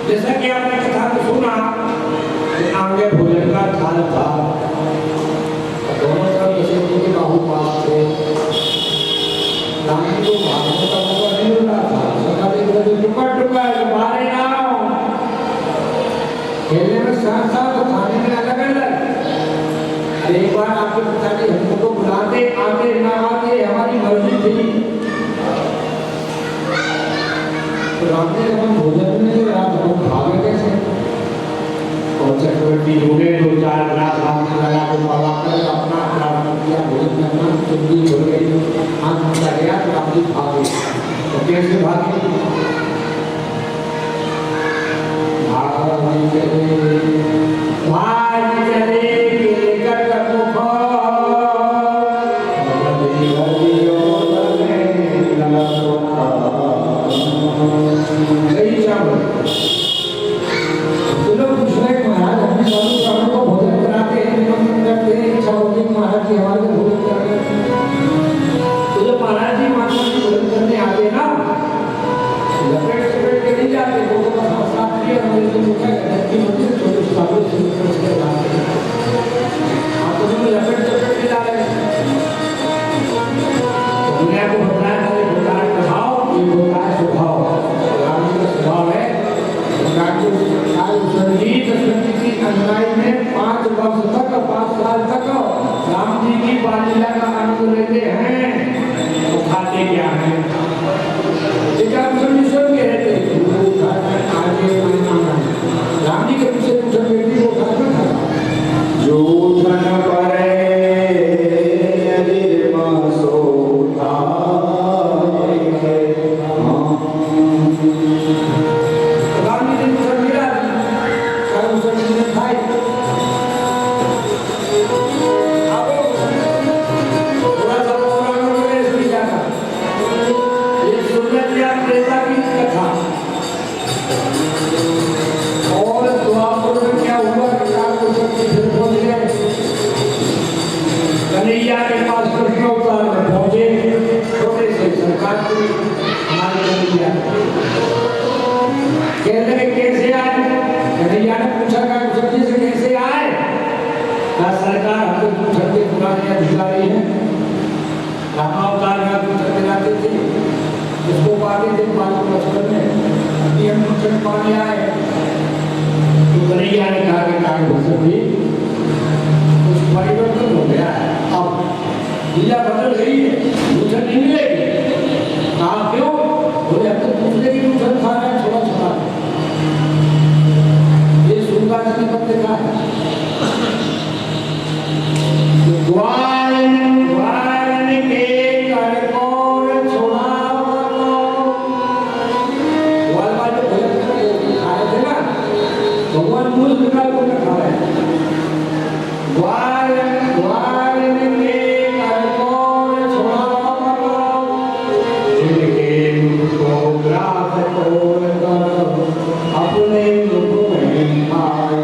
जैसा कि आपने कथा में सुना कि आगे भोजन का थाल था, दोनों तरफ दशरथ के बाहु पास थे। राम जी को भागने का मौका नहीं मिल रहा था। सखा देख रहे थे टुका टुका है, मारे ना खेलने में साथ साथ तो खाने में अलग अलग। अरे एक बार आपके पिताजी हमको तो बुलाते आते ना आते हमारी मर्जी थी। तो राम जी जब हम भोजन में थे आप हम भागे कैसे? और चक्रवर्ती होने दो चार ग्लास राम जी लगा के बाबा कर अपना प्रारंभ किया भोजन करना, चुंगी हो गई, हाथ मुड़ा गया तो राम जी भागे। तो कैसे भागे? भाई चले कन्हैया में 5 वर्ष तक 5 साल तक राम जी की बालीला का आनंद लेते हैं, तो खाते क्या है? सुन के रहते राम जी के पीछे व्यक्ति वो खाता जो धन परे कन्हैया के पास कृष्ण अवतार में पहुंचे, छोटे से सरकार को हमारे कन्हैया कहने लगे कैसे आए? कन्हैया ने पूछा का सब्जी से कैसे आए? क्या सरकार हमको पूछते पुराने अधिकारी हैं, राम अवतार में पूछते दिलाते थे, इसको पाते थे बालक बचपन में, अभी हम पूछते पाने आए। तो कन्हैया ने कहा कि काय सब्जी कुछ परिवर्तन हो गया है, अब लीला बदल गई है, दूसरा नहीं मिलेगी। कहा क्यों? बोले अब तो दूसरे की दूसरा खा रहे हैं छोटा छोटा, ये सुनता नहीं पत्ते का है। ग्वाल के कर को छोड़ा ग्वाल वाले भोजन खा रहे थे ना, भगवान मूल प्रकार को खा रहे हैं। ग्वाल के कर को छोड़ा जिनके को ग्रास को अपने मुख में खाए,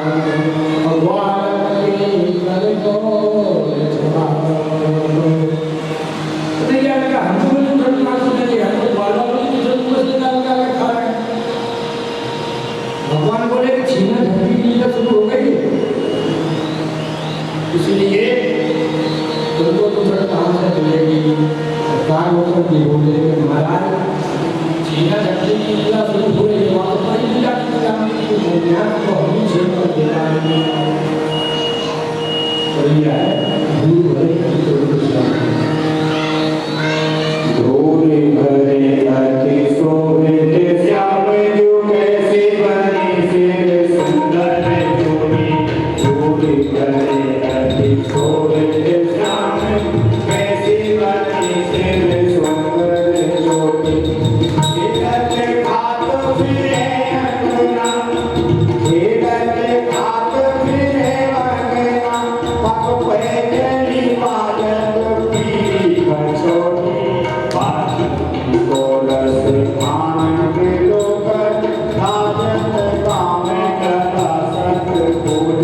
ग्वाल के कर को छोड़ा। कन्हैया ने कहा हमको भी दूसरा क्लास मिलेगा, हम तो ग्वाल वालों की दूसरा क्लास निकाल कर खा रहे हैं। भगवान बोले कि छीना झपटी की लीला शुरू हो गई, इसलिए तुमको दूसरा कहाँ से मिलेगी? सरकार होकर भी बोले कि महाराज छीना झपटी की लीला शुरू हो रही है, वहाँ तो बड़ी लीला की ज्ञान को हम ही छीन कर देना है। कन्हैया है दूर भरे धोरे भरे अति शोभित श्याम जो कैसे बनी सिर सुंदर जोड़ी, धोरे भरे अति शोभित श्याम कैसे बनी सिर सुंदर जोड़ी। खेलत खात फिरे अंगना, खेलत खात फिरे अंगना, पग पैदली बालक पीरी बछोड़ी, बाजी कोरस आनंद लोकत राजत काम कथा सतगुण।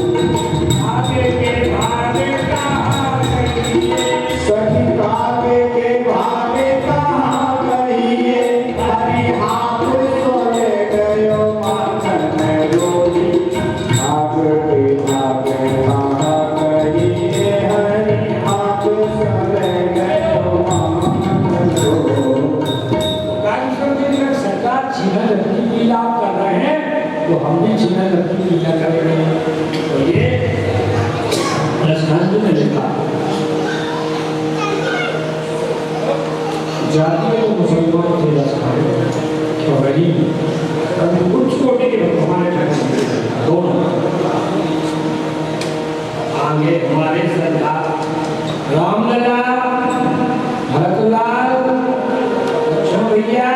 आगे के भागे कहाँ कहिए, सही आगे के भागे कहाँ कहिए, हरि हाथ सोए गयो माखन रोटी, आग के भागे कहाँ कहिए, हरि हाथ सोए गयो माखन रोटी। सरकार छीना झपटी की लीला कर रहे हैं, तो हम भी छीना झपटी की लीला करेंगे। तो ये रसखंड में लिखा जाति में तो मुसलमान थे रसखंड और गरीब, कुछ छोटे के हमारे दोनों आगे हमारे सरदार रामलला, भरतलाल, लक्ष्मण भैया,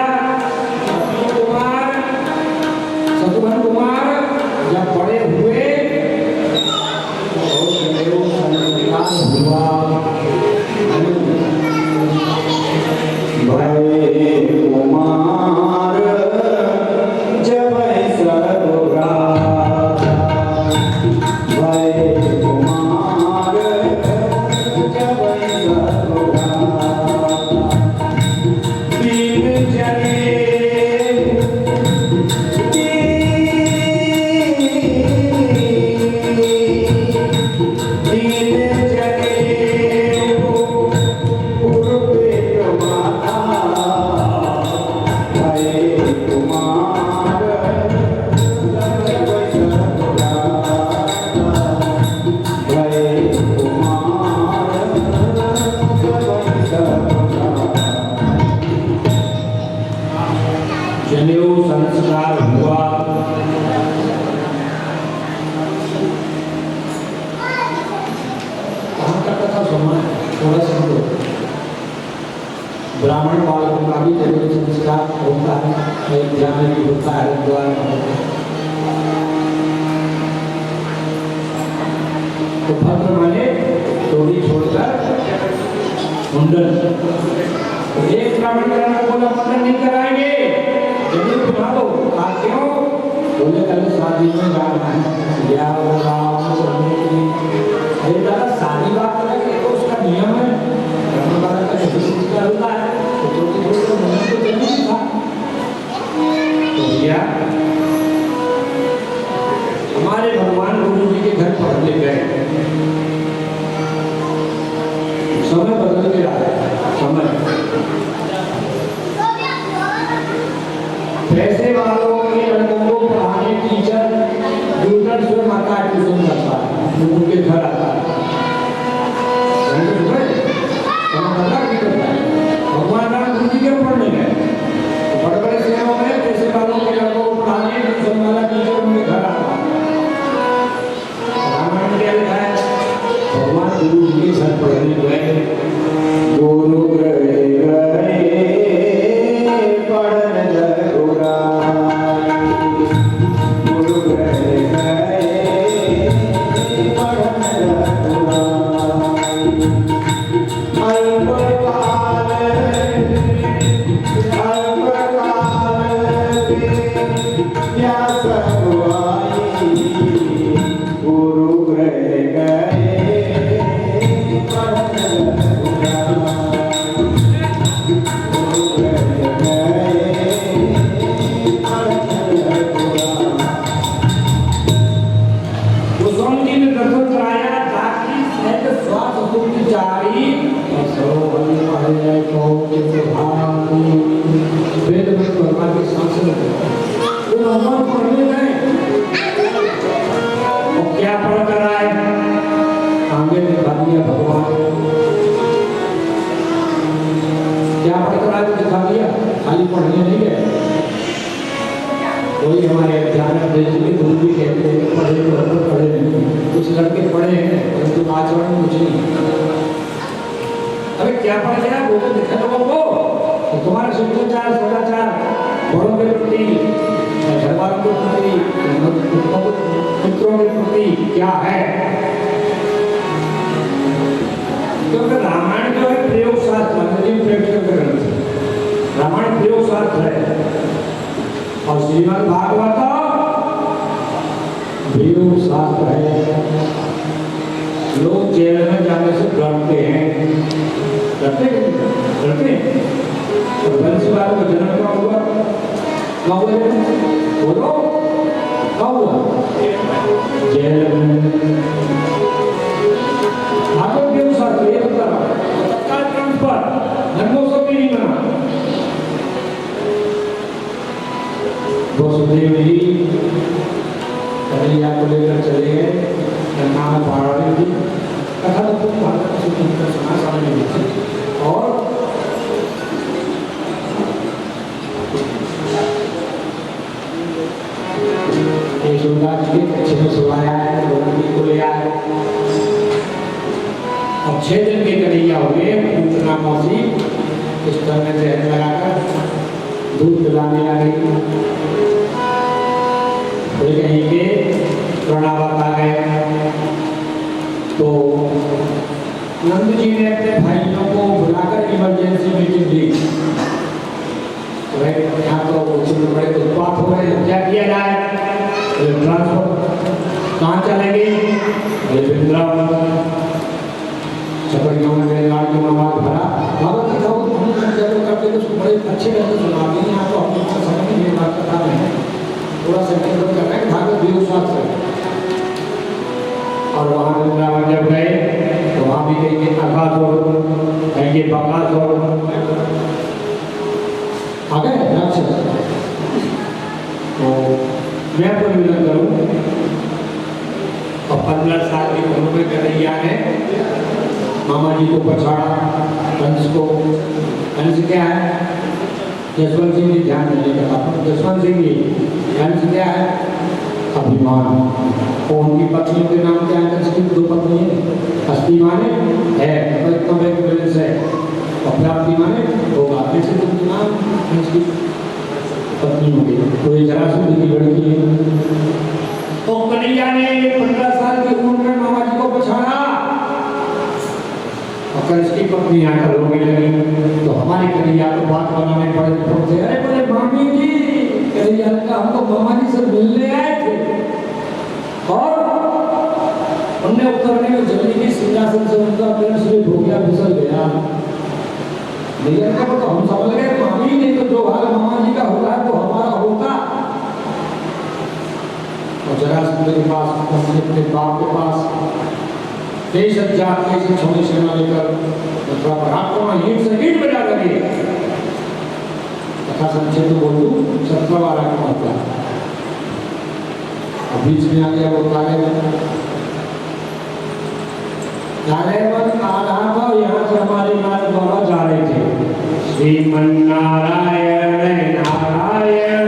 शत्रुघ्न कुमार जब बड़े हुए तो संविधान हुआ। भय कुमार जब सर्वगा, भय कुमार जब सर्वगा, दीन जने होता है, अयोध्या में भी होता है, हरिद्वार में होता है। तो भद्र माने टोली छोड़कर मुंडन। तो एक ब्राह्मण कराना बोला मुंडन नहीं कराएंगे, जमीन बना दो। कहा क्यों? बोले कल शादी में जाना है, या अरे दादा शादी बात करेंगे तो उसका नियम है, धर्म वाला का जैसे होता है, तो थोड़ी तो मन तो जरूरी था। तो भैया हमारे भगवान गुरु जी के घर पढ़ने गए, समय बदल गया है, समय पैसे वालों के लड़कों को पढ़ाने टीचर दूसरा से माता ट्यूशन करता है, उनके घर आता है, भगवान राम गुरु जी के पढ़ने गए, बड़े बड़े शहरों में पैसे वालों के लड़कों को पढ़ाने ट्यूशन वाला टीचर उनके घर आता है। रामायण क्या लिखा है? भगवान गुरु जी के घर पढ़ने गए, गुरु तो ये जरासंध की लड़की है। तो कन्हैया ने 15 साल की उम्र में मामा जी को पछाड़ा और कल इसकी पत्नी आकर रोने लगी। तो हमारी कन्हैया को बात बनाने पड़े। अरे बोले मामी जी, कन्हैया ने कहा हम तो मामा जी से मिलने आए थे और उनने उतरने में जल्दी की सिंहासन से उनका पैर स्लिप हो गया, फिसल गया। भैया का तो हम समझ गए मामी नहीं तो जो हाल मामा जी का होता है वो हमारा होता। और जरासंध के पास अपने बाप के पास 23,000 छोटी सेना लेकर मथुरा पर आक्रमण ईंट से ईंट बजा लगे। कथा संक्षेप में बोलूं, 17 बार आक्रमण किया। बीच में आ गया वो कालेवन आ रहा था और यहाँ से हमारे नाथ बाबा जा रहे थे। श्रीमन्नारायण नारायण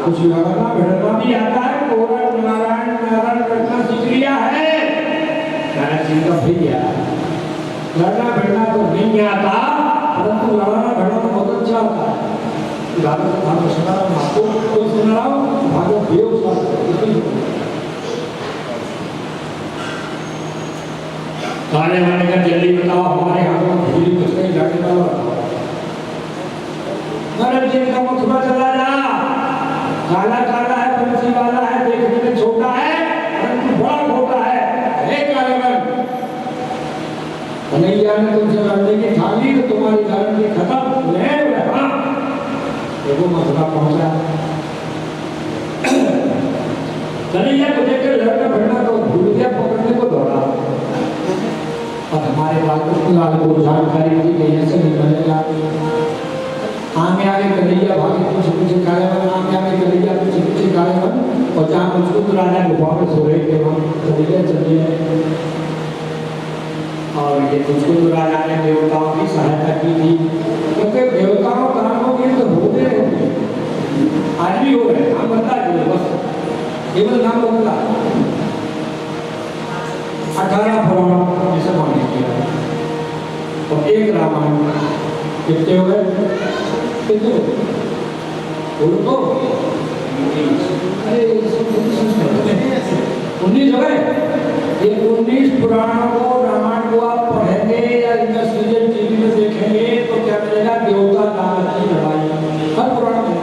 कुछ लड़ना भिड़ना भी आता है। कोरा नारायण नारायण रटना सीख लिया है। नारायण जी का भैया लड़ना भिड़ना तो नहीं आता, परंतु लड़ना भिड़ना तो बहुत अच्छा होता है। भागवत था कृष्णा आपको कोई सुन रहा हूँ, भागवत देव काले वाले का जल्दी बताओ, हमारे हाथों में बिजली कुछ नहीं जाने वाला। नारायण जी का मथुरा चला जा, काला काला है, पंछी वाला है, देखने में छोटा है परंतु बड़ा मोटा है। हे कालेवन, कन्हैया ने तुमसे लड़ने की ठानी तो तुम्हारी गारंटी खत्म। देखो मथुरा पहुंचा, कन्हैया को देखकर लड़ना भिड़ना तो भूल गया, पकड़ने को दौड़ा। और हमारे बालकृष्ण लाल को जानकारी दी गई ऐसे नहीं बनेगा। आगे आगे कन्हैया भागे, पीछे पीछे कालेवन, आगे आगे कन्हैया पीछे पीछे कालेवन। और जहाँ मुझको राजा गुफा में सो रहे थे वहाँ चलिए। और ये मुझको राजा ने देवताओं की सहायता की थी, क्योंकि देवताओं दानवों के तो होते हैं, आज भी हो रहे। नाम बदला है बस, केवल नाम बदला। 18 पुराण ऐसे माने किया और एक रामायण। कितने हो गए? कितने बोलो तो? अरे 19 हो गए। ये 19 पुराणों को, रामायण को आप पढ़ेंगे या इनका सीरियल टीवी में देखेंगे तो क्या मिलेगा? देवता दानव की लड़ाई हर पुराण में,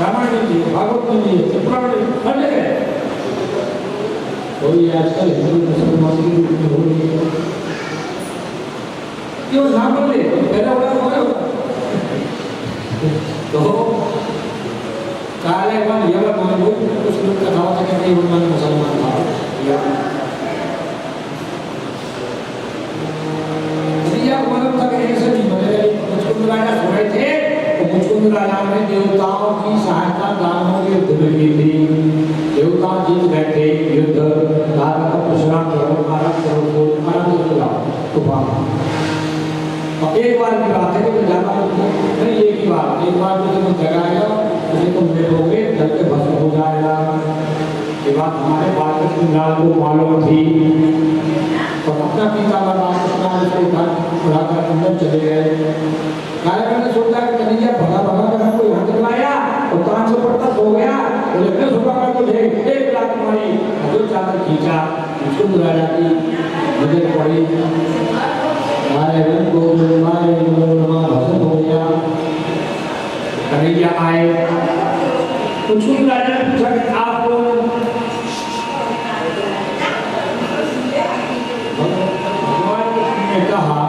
रामायण में भी, भागवत में भी, पुराण में हर जगह। कोई आजकल हिंदू मुसलमान की रूप में हो रही है, क्यों ना बोले? पहला बड़ा तो कालेवन ये मान लो कुछ लोग कथाओं से कहते हैं मन मुसलमान था या मालूम था कि ऐसे नहीं बने। मुझको राजा सो रहे थे तो मुझको राजा ने देवताओं की सहायता दानवों के युद्ध में की थी। देवता जीत गए थे युद्ध, दादा का प्रश्राम करो, आराम करो, आराम से चलाओ तो और एक बार की बात है कि मैं जाना नहीं, एक ही बार, एक बार जो तुम जगाएगा उसे तुम देखोगे जल के भस्म हो जाएगा। ये बात हमारे बालकृष्ण लाल को मालूम थी और अपना पिता का बालकृष्ण उसके घर बुलाकर अंदर चले गए। कालेवन ने सोचा कि कन्हैया भगा भगा कर हमको यहाँ तक लाया और हो गया, बोले 10 रुपया का तो दे, 1 लाख तुम्हारी। जो चादर खींचा, उसको राजा की नजर पड़ी, मारे रंग को मारे भजन हो गया। कन्हैया आए, कुछ राजा ने पूछा कि आप भगवान ने कहा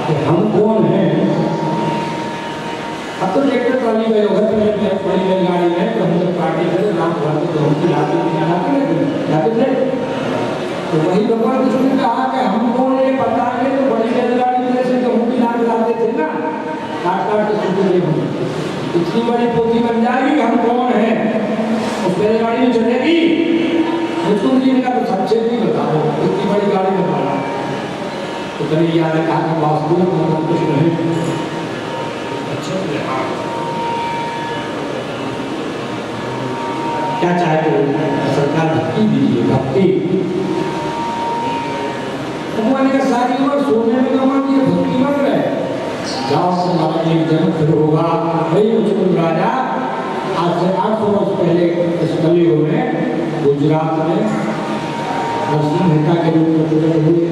कि हम कौन हैं? अब तो ट्रैक्टर ट्रॉली गए होगा, बड़ी रेलगाड़ी में तो हम जब पार्टी करें राम भर तो हम जाते थे। तो वही भगवान कृष्ण ने कहा कि हम कौन ये बताएंगे, तो बड़ी रेलगाड़ी में से गेहूं की लाद लाते थे ना, काट काट के सुनते गेहूं, इतनी बड़ी पोथी बन जाएगी कि हम कौन हैं, उस रेलगाड़ी में चलेगी। मुझको जी ने कहा तो संक्षेप ही बताओ, इतनी बड़ी गाड़ी में मारा। तो कन्हैया ने कहा कि वासुदेव भगवान कृष्ण है। क्या चाहते हो? सरकार भक्ति दीजिए, भक्ति। भगवान ने सारी उम्र सोने में कमा दिए, भक्ति बन रहे। जाओ तुम्हारा एक जन्म फिर होगा। वही मुचकुंद राजा आज से 800 वर्ष पहले इस कलयुग में गुजरात में नरसिंह मेहता के रूप में प्रकट हुए।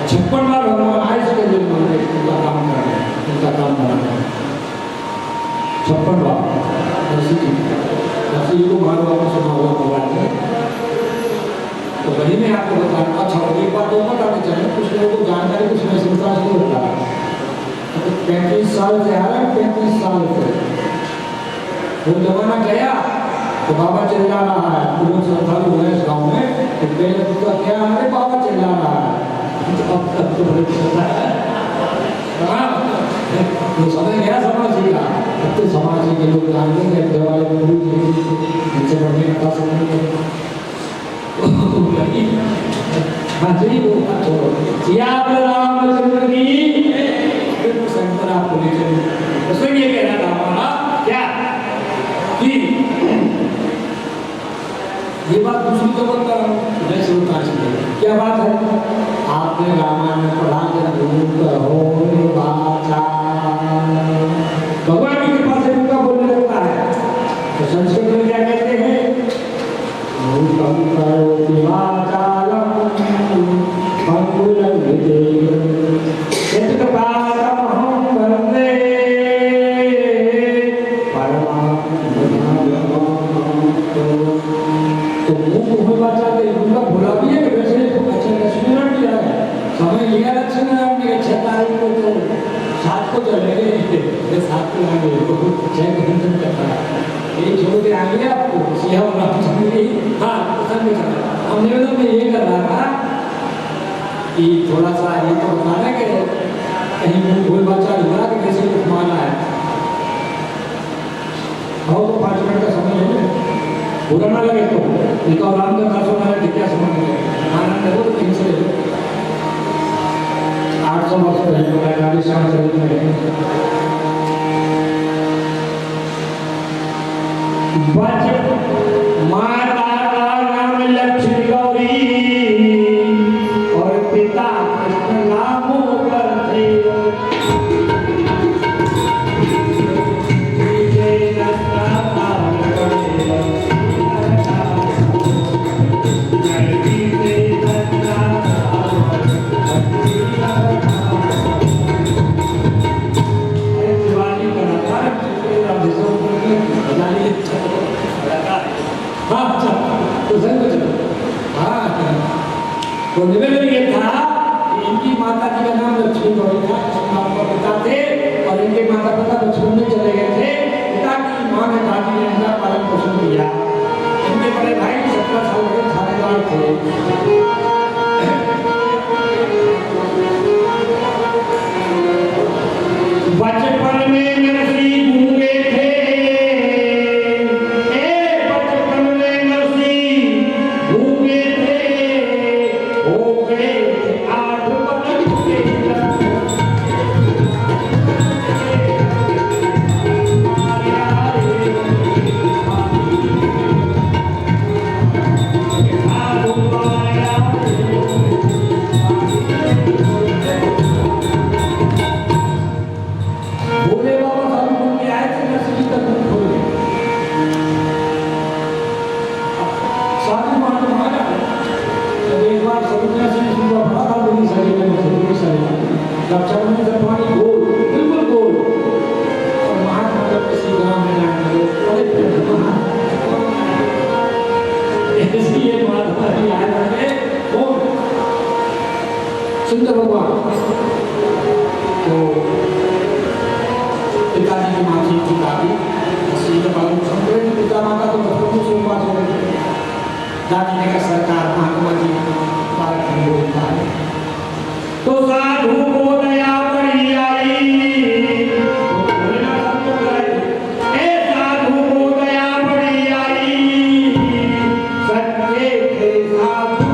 56 बार भगवान आए इसके लिए उनका काम कर रहे हैं, उनका काम बना रहे हैं। 56 बार नरसिंह जी को मारो आपको सुना हुआ भगवान ने। तो वही मैं आपको बताना। अच्छा, एक बात और बताना चाहिए, कुछ लोगों को जानकारी कुछ में सुनता नहीं होता। 35 साल से आ रहा है, 35 साल से वो जमाना गया तो बाबा चिल्ला रहा है, पूरे श्रद्धालु हुए इस गाँव में। तो पहले तो क्या है, बाबा चिल्ला रहा है, तो समय गया समाज का। अब तो समाज के लोग जानते हैं देवालय में उनसे बढ़ने बता सकते रामचंद्र की शंकर आपको उसमें ये कह रहा था हमारा क्या कि ये बात दूसरी को बोलता हूँ, मैं सुनता क्या बात है? आपने रामायण में पढ़ा भगवान की कृपा से उनका बोलने लगता है। तो संस्कृत में क्या कहते हैं? भोला भी है वैसे लक्ष्मीनारायण भी आ गया। समय लिया लक्ष्मीनारायण ने 6 तारीख को तो 7 को चलेंगे, 7 को आएंगे, 6 घंटे करता है। एक छोड़ के आएंगे आपको सिया और रामचंद्र की। हाँ, पसंद कर रहा था। हम निवेदन में ये कर रहा था कि थोड़ा सा ये तो बताना कि कहीं कोई बच्चा हुआ कि कैसे कुछ माना है। और तो 5 मिनट का समय है, बुरा ना लगे तो एक और राम का खास होना है, क्या समझ में आनंद है तो कहीं से 800 वर्ष पहले राजस्थान शरीर में माता का नाम लक्ष्मी गौरी और पिता कृष्ण दामोदर थे। तो निवेदन ये था कि इनकी माता जी का नाम लक्ष्मी गौरी था, उनका पिता थे और इनके माता पिता लक्ष्मण में चले गए थे। पिता की मां ने दादी ने इनका पालन पोषण किया। इनके बड़े भाई 17 साल के थानेदार थे। बचपन में नरसिंह गूंगे थे, बचपन में नरसिंह गूंगे थे, हो गए थे 8 बरस के। माया रे लक्षण में से पानी गोल, बिल्कुल गोल। और महात्मा जब किसी गांव में जाएंगे इसलिए महात्मा जी आए होंगे कौन? सुंदर भगवान। तो पिताजी की माथी चुका दी, पिता माता तो बचपन से बात हो गई। दादी ने कहा सरकार महात्मा जी बालक नहीं बोलता है तो साधु को दया पड़ी आई। साधु को दया पड़ी आई, सच्चे थे साधु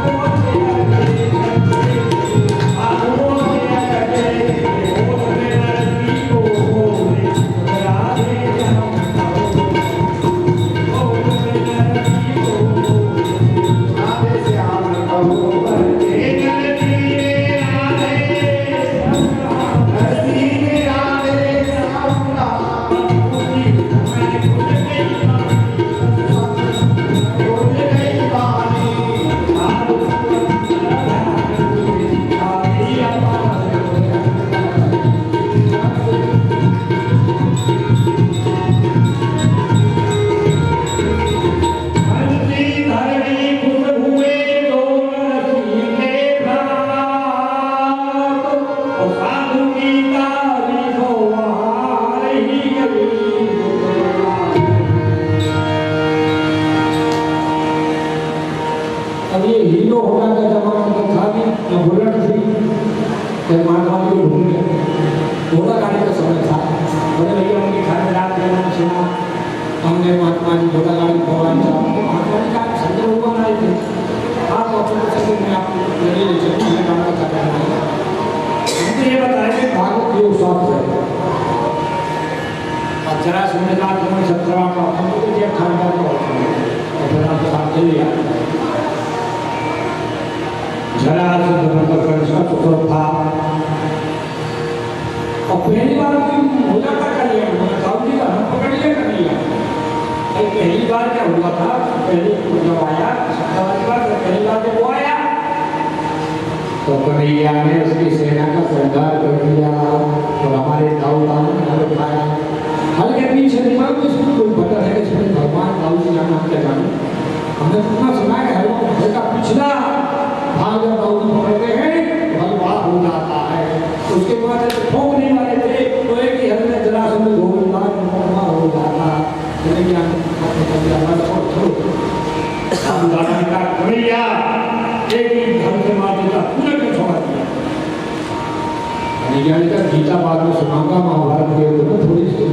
गीता बाद में सुनाऊंगा, महाभारत के थोड़ी सी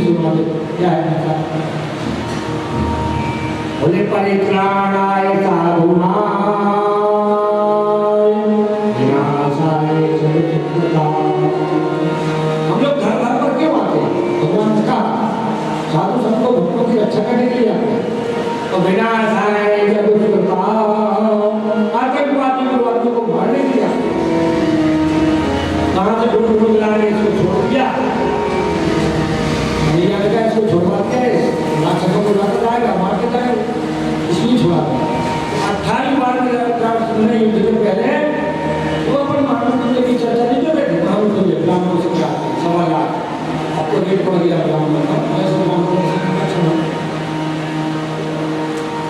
सुना दे क्या है गीता। बोले परित्राणाय साधुनाय विनाशाय च विचित्रताम्। हम लोग घर घर पर क्यों आते हैं? भगवान ने कहा साधु संतों भक्तों की रक्षा करने के लिए आते हैं। तो विनाशाय च विचित्रताम्, आतंकवादियों को मारने के लिए आते हैं। कहाँ से ढूंढ मिला रहे इसको छोड़ दिया, इसको छोड़वा के राक्षसों को लाकर जाएगा, मार के जाएगा, इसलिए छोड़ा। 28 बार सुनने युद्ध के पहले वो अपन महामंत्र की चर्चा नहीं कर रहे थे। महामंत्र ब्राह्मणों से क्या सवाल आपको रेट पड़ गया ब्राह्मण का,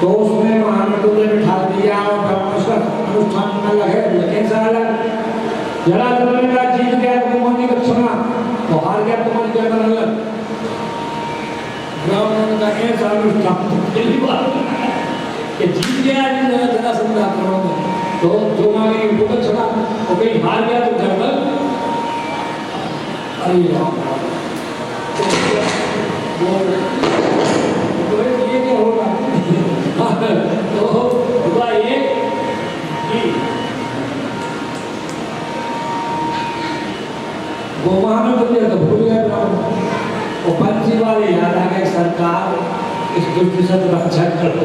तो उसमें महामंत्र ने बिठा दिया और ब्राह्मण का अनुष्ठान न लगे लेकिन साल जरा का जीत गया तुम्हारी रक्षणा तो हार गया तुम्हारी क्या करना। ब्राह्मण का ऐसा अनुष्ठान पहली बार कि जीत गया जरा समझा करोगे तो जो मांगे वो रक्षणा तो कहीं हार गया तो घर पर अरे तो ये क्या होगा तो हुआ ये वो वहां में बोलिए तो भूल गए वो पंची वाले याद आ गए सरकार इस दुष्ट से रक्षा करो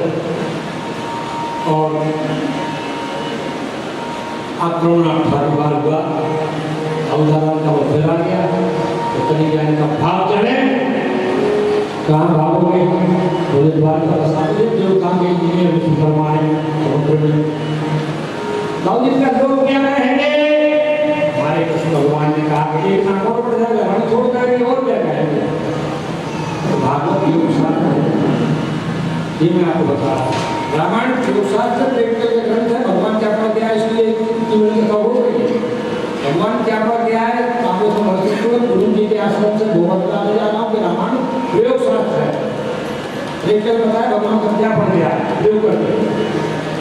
और आक्रमण 18 बार हुआ। अवधारण का वो फिर आ गया तो कहीं जाने का भाव चले कहाँ भागोगे बोले द्वार का सामने देवता के लिए परमाणु समुद्र में दाऊद का लोग क्या कहेंगे हमारे कृष्ण भगवान ने कहा कि एक नाम और बढ़ जाएगा, हम छोड़ करेंगे और क्या करेंगे। तो भागवत योग शास्त्र है, ये मैं आपको बता रहा हूँ। रामायण योग शास्त्र प्रैक्टिकल का ग्रंथ है। भगवान क्या पढ़ गया इसलिए हो गई। भगवान क्या पढ़ गया है, आपको समर्पित गुरु जी के आश्रम से बहुत बता जा रहा हूँ कि रामायण प्रयोग शास्त्र है। प्रैक्टिकल बताया भगवान का क्या पढ़ गया प्रयोग करके,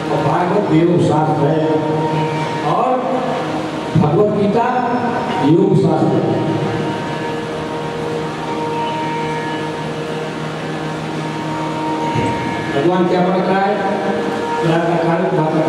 और भागवत योग शास्त्र है और भगवत गीता योग शास्त्र है। भगवान क्या पढ़ रहा है, माता पिता की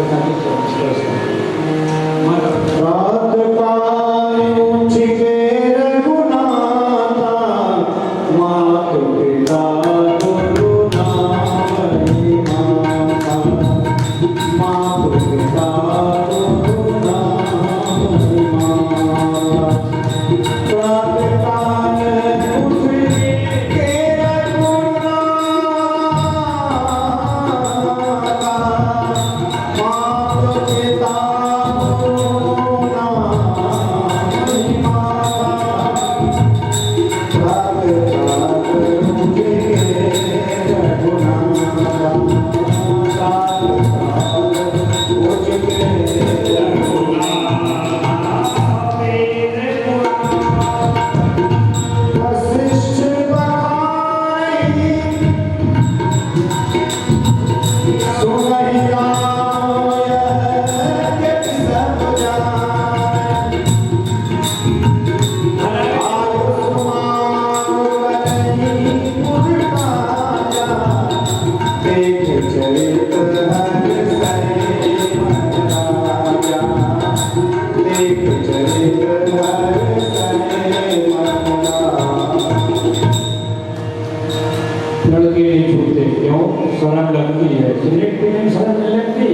लड़के नहीं छूटते, क्यों? शरण लगती है। सिगरेट पीने में शरण नहीं लगती,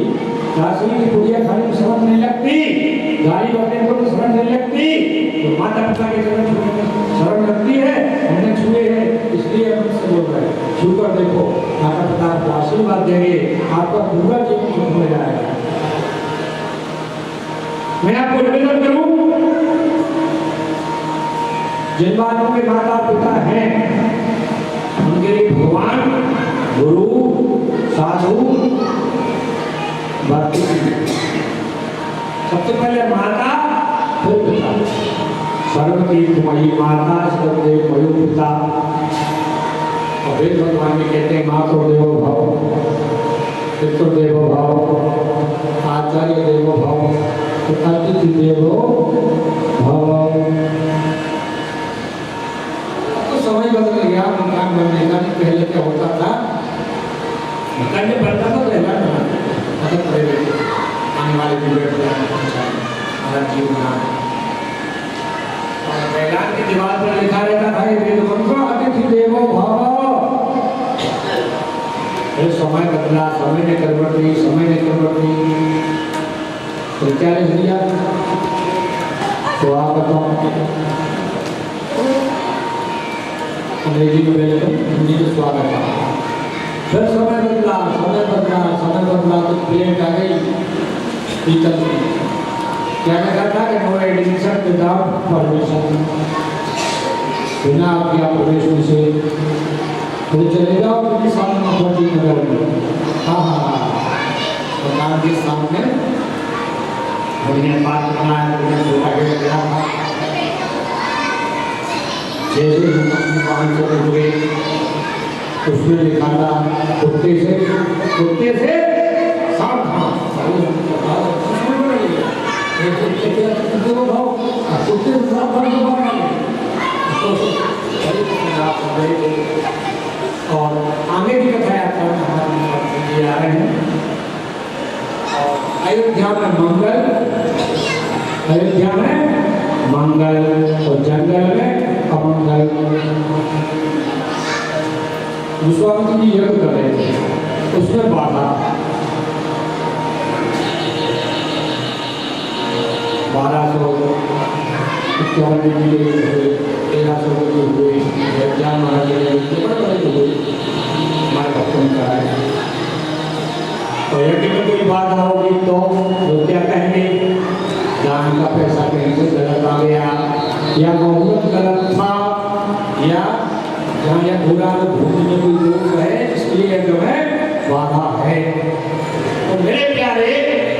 राशि की पूजा खाने में शरण नहीं लगती, गाड़ी बढ़ने को शरण नहीं लगती, तो माता पिता के चरण शरण लगती है। हमने छुए हैं इसलिए हम से बोल रहे हैं, छूकर देखो, माता पिता आपको आशीर्वाद देंगे, आपका पूरा जीवन सुख हो जाएगा। मैं आपको निवेदन करूं, जिन बातों के माता पिता हैं उनके लिए भगवान, गुरु, साधु, भक्ति। सबसे पहले माता, फिर पिता। सर्वतीर्थमयी माता, सर्वदेवमयो पिता। और फिर भगवान भी कहते हैं मातो देवो भव, पितृ देवो भव, आचार्य देवो भव, अतिथि देवो भव। समय बदल गया, मकान बनने का। पहले क्या होता था, मकान में बनता था पहला आने वाले हमारा जीवन मैदान की दीवार पर लिखा रहता था अतिथि देवो भव। समय बदला, समय ने करवट ली, समय ने करवट ली, तो क्या रह गया? तो आप बताओ, अंग्रेजी में पहले तो हिंदी में स्वागत है। फिर समय बदला, समय बदला, समय बदला, तो प्लेट आ गई पीतल की। क्या कहा था कि नो एडमिशन विदाउट परमिशन, बिना आपकी परमिशन से फिर चले जाओ क्योंकि सामने प्रॉपर्टी नगर में। हाँ हाँ, मकान के सामने बढ़िया बात बनाया, बढ़िया छोटा के गया था। जैसे हम अपनी वाहन से हुए, उसमें लिखा था कुत्ते से सावधान। और आगे भी कथा यात्रा में हमारे आ रहे हैं। और अयोध्या में मंगल, अयोध्या में मंगल और जंगल में अमंगल। विश्वामित्र जी यज्ञ कर रहे थे, उसमें बाधा 1251 जी के हुए, 1300 के हुए, ज्ञान महाराज के बड़े हुए, हमारे भक्तों का है। तो यज्ञ में कोई बाधा होगी तो लोग क्या कहेंगे? दान का पैसा कहीं से गलत या मोहम्मद गलत था, या जहाँ या घोड़ा भूमि में कोई लोग है इसलिए जो है बाधा है। तो मेरे प्यारे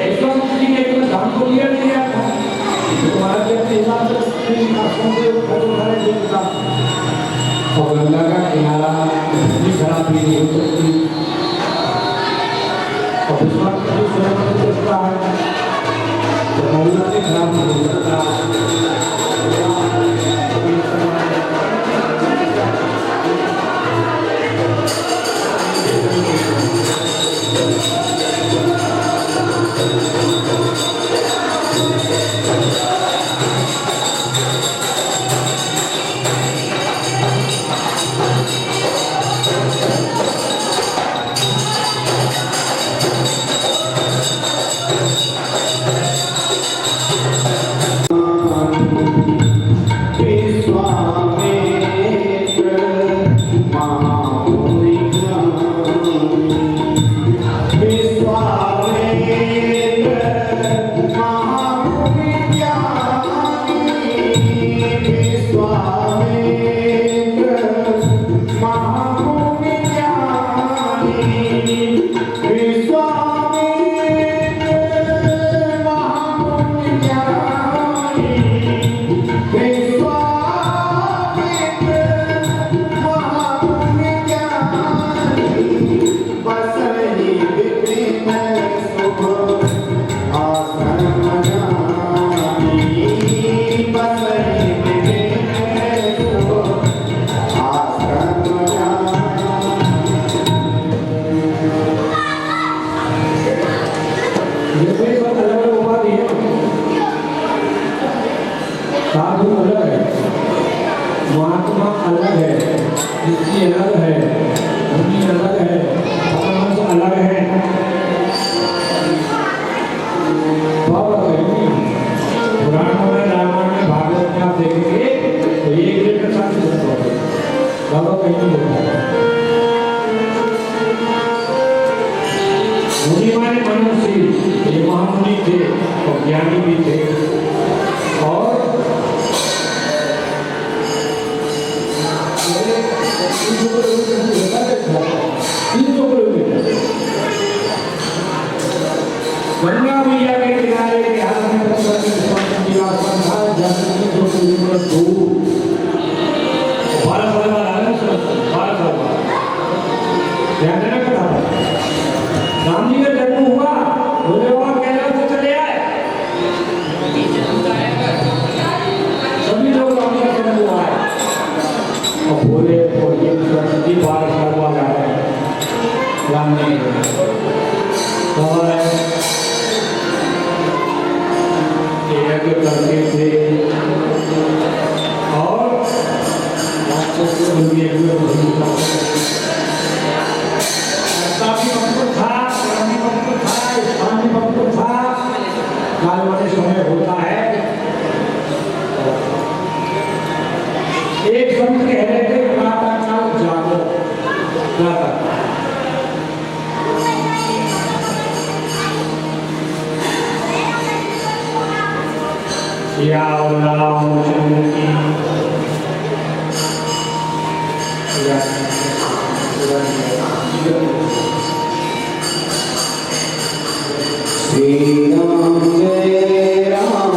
विश्वामित्र जी ने अपना धाम को लिया नहीं लिया था, तुम्हारा भी अपने हिसाब से और गंगा का किनारा इतनी खराब भी नहीं हो सकती। और विश्वामित्र जी स्वयं सोचता है बहुत खराब नहीं हो सकता। साधु अलग है, महात्मा अलग है, ऋषि अलग है, मुनि अलग है, भगवान अलग है। पुराणों में, रामायण में, भागवत में आप देखेंगे तो एक लेकर साथ बाबा कहीं नहीं होता। मुनि माने मनुष्य, ये महामुनि थे और ज्ञानी भी थे। और गंगा मैया के किनारे के हाथ में राम जी का जन्म हुआ, बोले वहां कैलाश से चले आए, सभी लोग राम जी का जन्म हुआ है और बोले सरस्वती बार करवा जा रहे हैं। राम जी यज्ञ करते थे और राक्षस को काल वाले समय होता है। एक संत कह रहे थे प्रातः काल जागो, प्रातः रामचंद्र की श्री राम जय जय राम,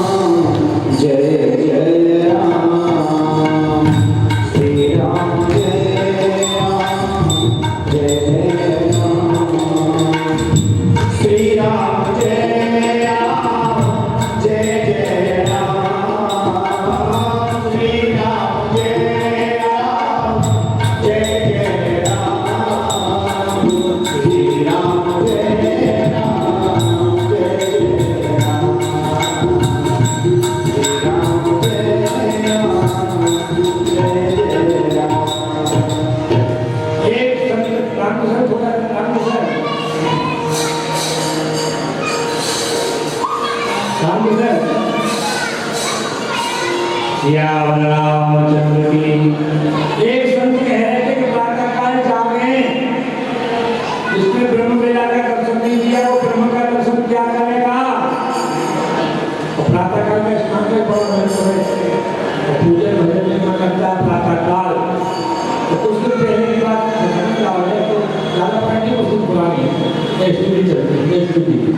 श्री राम जय राम, श्री राम जय राम, जय रामचंद्र की। एक संत कह रहे थे कि प्रातःकाल जागे, जिसने ब्रह्म वेला का दर्शन नहीं किया वो ब्रह्म का दर्शन क्या करेगा। प्रातःकाल में स्नान में बड़ा महत्व है।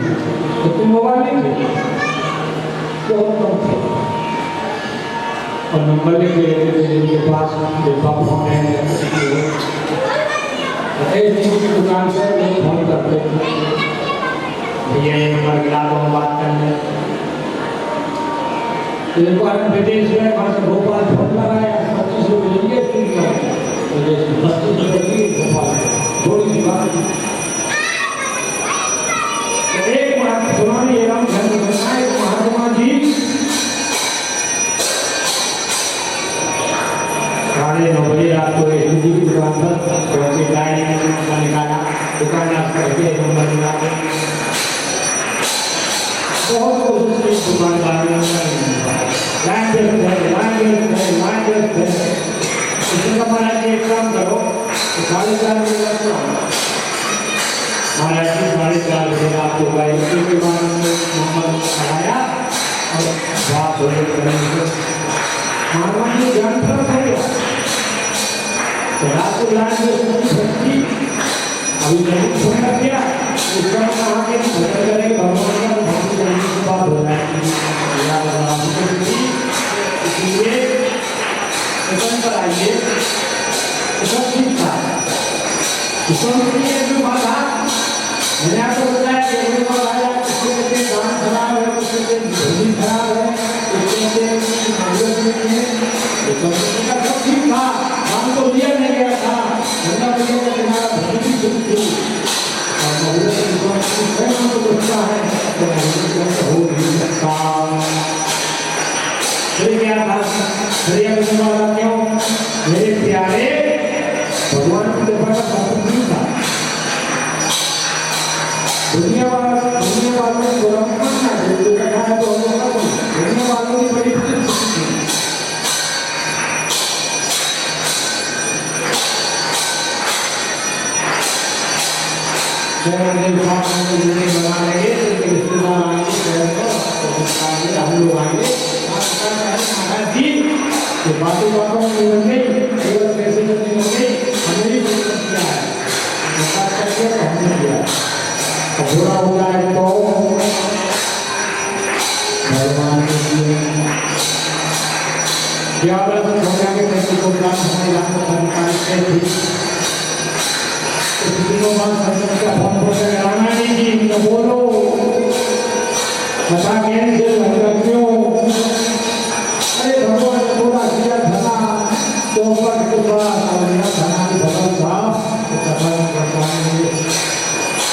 तो मोबाइल नहीं थे, बहुत कम थे। और नंबर लेके जिनके पास फोन है, की दुकान से लोग फोन करते थे, भैया ये नंबर गिरा दो, हम बात कर लें। एक बार विदेश में वहाँ से भोपाल फोन लगाया, 25 रुपये लिए भोपाल, थोड़ी सी बात। एक पुराने एवं महात्मा जी 9:30 बजे रात को हिंदी की दुकान पर पहुंचे, गाय निकाला, दुकानदार करके नंबर निकाले, बहुत कोशिश की दुकानदार ने एक काम करो, 4:30 बजे महाराज जी 4:30 बजे रात को गाय के बाद नंबर लगाया और बात हो रही। महाराज जी जान पर हो गया, रात को लाइन में अभी जरूर फोन कर दिया, उसका कहा कि भजन करेंगे, भगवान का भक्ति करने की बात हो जाएगी। इसलिए पर आइए, सब ठीक था। जो बाधा मैंने आपको बताया कि एक बार आया, उसके कहते गान खराब है, उसके कहते भोजन खराब है, उसके कहते मंदिर नहीं है, सब ठीक था, काम तो लिया नहीं गया था, गंगा नदी का किनारा भोजन भी सुख थी और मंदिर स्वयं को बचता है तो मंदिर हो नहीं सकता। फिर क्या था, क्यों मेरे प्यारे भगवान की कृपा का साधन नहीं था। दुनिया वालों को मानना है, जो बैठा है तो दुनिया वालों की बड़ी उचित स्थिति थी। बना लेंगे, रिश्तेदार आएंगे, हम लोग आएंगे, महाराज जी बातों में मिल गई, केवल पैसे में मिल गई, हमने भी किया है, करके हमने किया बुरा हो जाए तो भगवान के को ज्ञान हमें रामायणी जी तो बोलो कथा कैसे क्यों, अरे भगवान ने पूरा किया धना तो धना भी भगवान था तो कथा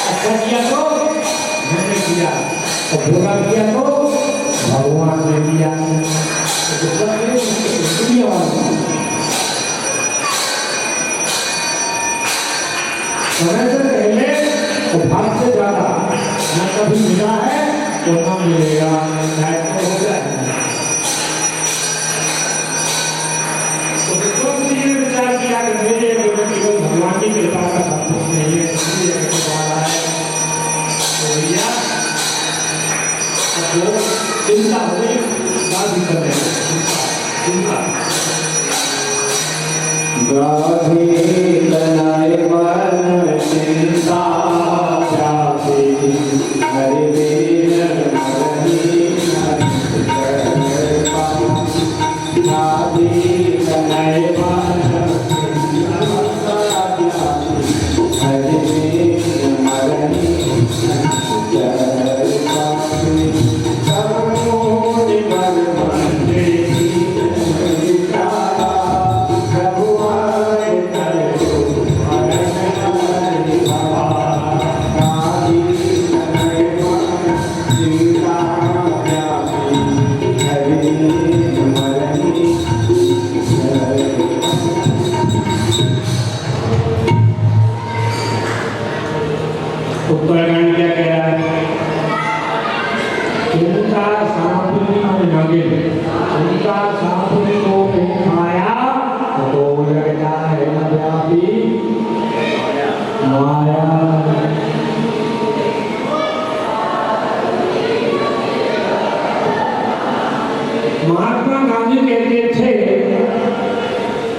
अच्छा किया तो मैंने किया और बुरा किया तो भगवान ने किया। समय से पहले तो भाग से ज्यादा न कभी मिला है तो न मिलेगा, तो हो जाए। तो विचार किया कि मेरे केवल भगवान की कृपा का सब कुछ नहीं है, चिंता हो गई, गाधी कर रहे चिंता गाधी तनाए मन चिंता जाते हरि वीर हरि गाधी तनाए मन हरि वीर हरि उत्तराखंड क्या कह रहा है, चिंता सांपुनी में लगे, चिंता सांपुनी को खाया तो लगता है न व्यापी माया। महात्मा गांधी कहते थे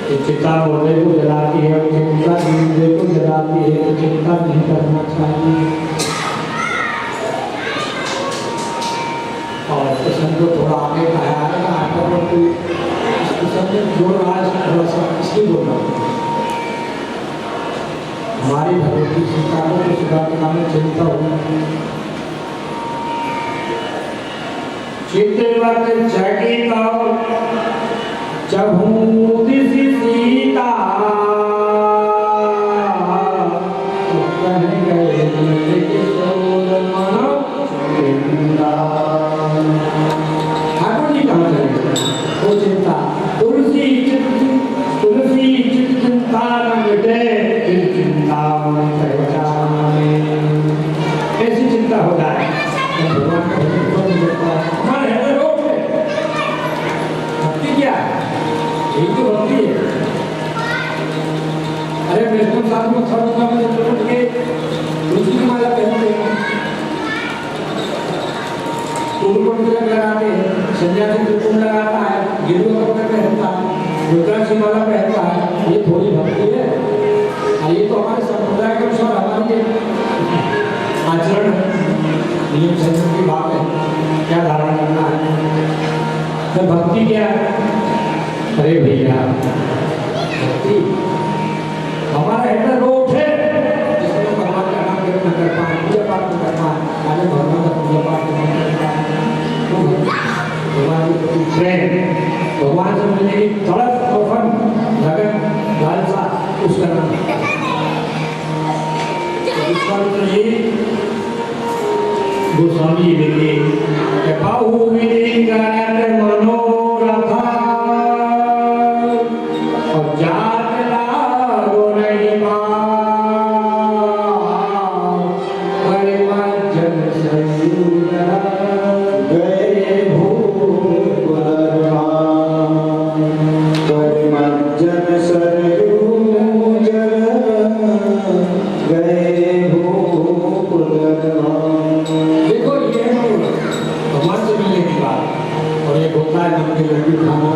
कि चिता मुर्दे को जलाती है, चिंता जिंदे को जलाती है, तो चिंता नहीं करना चाहिए। को थोड़ा आगे बढ़ाया है ना आपको सबने जोड़ रहा है थोड़ा सा इसलिए बोल रहा हूँ हमारी भगवती सीता को तो सुधारना में चिंता हो चित्रवत चकित चभूदिसि सीता ऐसी चिंता हो जाए भगवान का हमारे हृदय रोग है भक्ति क्या है यही तो भक्ति है अरे वैष्णव साधु में थर्ड में उठ के तुलसी की माला पहनते हैं तुलकुंड तिलक लगाते हैं सन्यासी त्रिकुंड लगाता है गिरुआ कपड़े पहनता है रुद्राक्ष की माला पहनता है ये थोड़ी भक्ति है ये तो हमारे संप्रदाय के अनुसार हमारी आचरण है नियम संयम की बात है क्या धारण करना है तो भक्ति क्या है अरे भैया भक्ति हमारा हृदय रोग है जिसमें भगवान का नाम कीर्तन कर पाए पूजा पाठ कर पाए आगे भगवान का पूजा पाठ कर पाए भगवान की प्रेम भगवान से मिलने की तड़प तोफन लगन लालसा उसका नाम गोस्वामी लिखे बाहु मनोरथा और जात लागो नहीं परिमर्जन संयुगरा गए भूगुलरा परिमर्जन संयुगरा गए देखो ये भगवान से मिलने की बात और एक होता है नमक के लड्डू खाना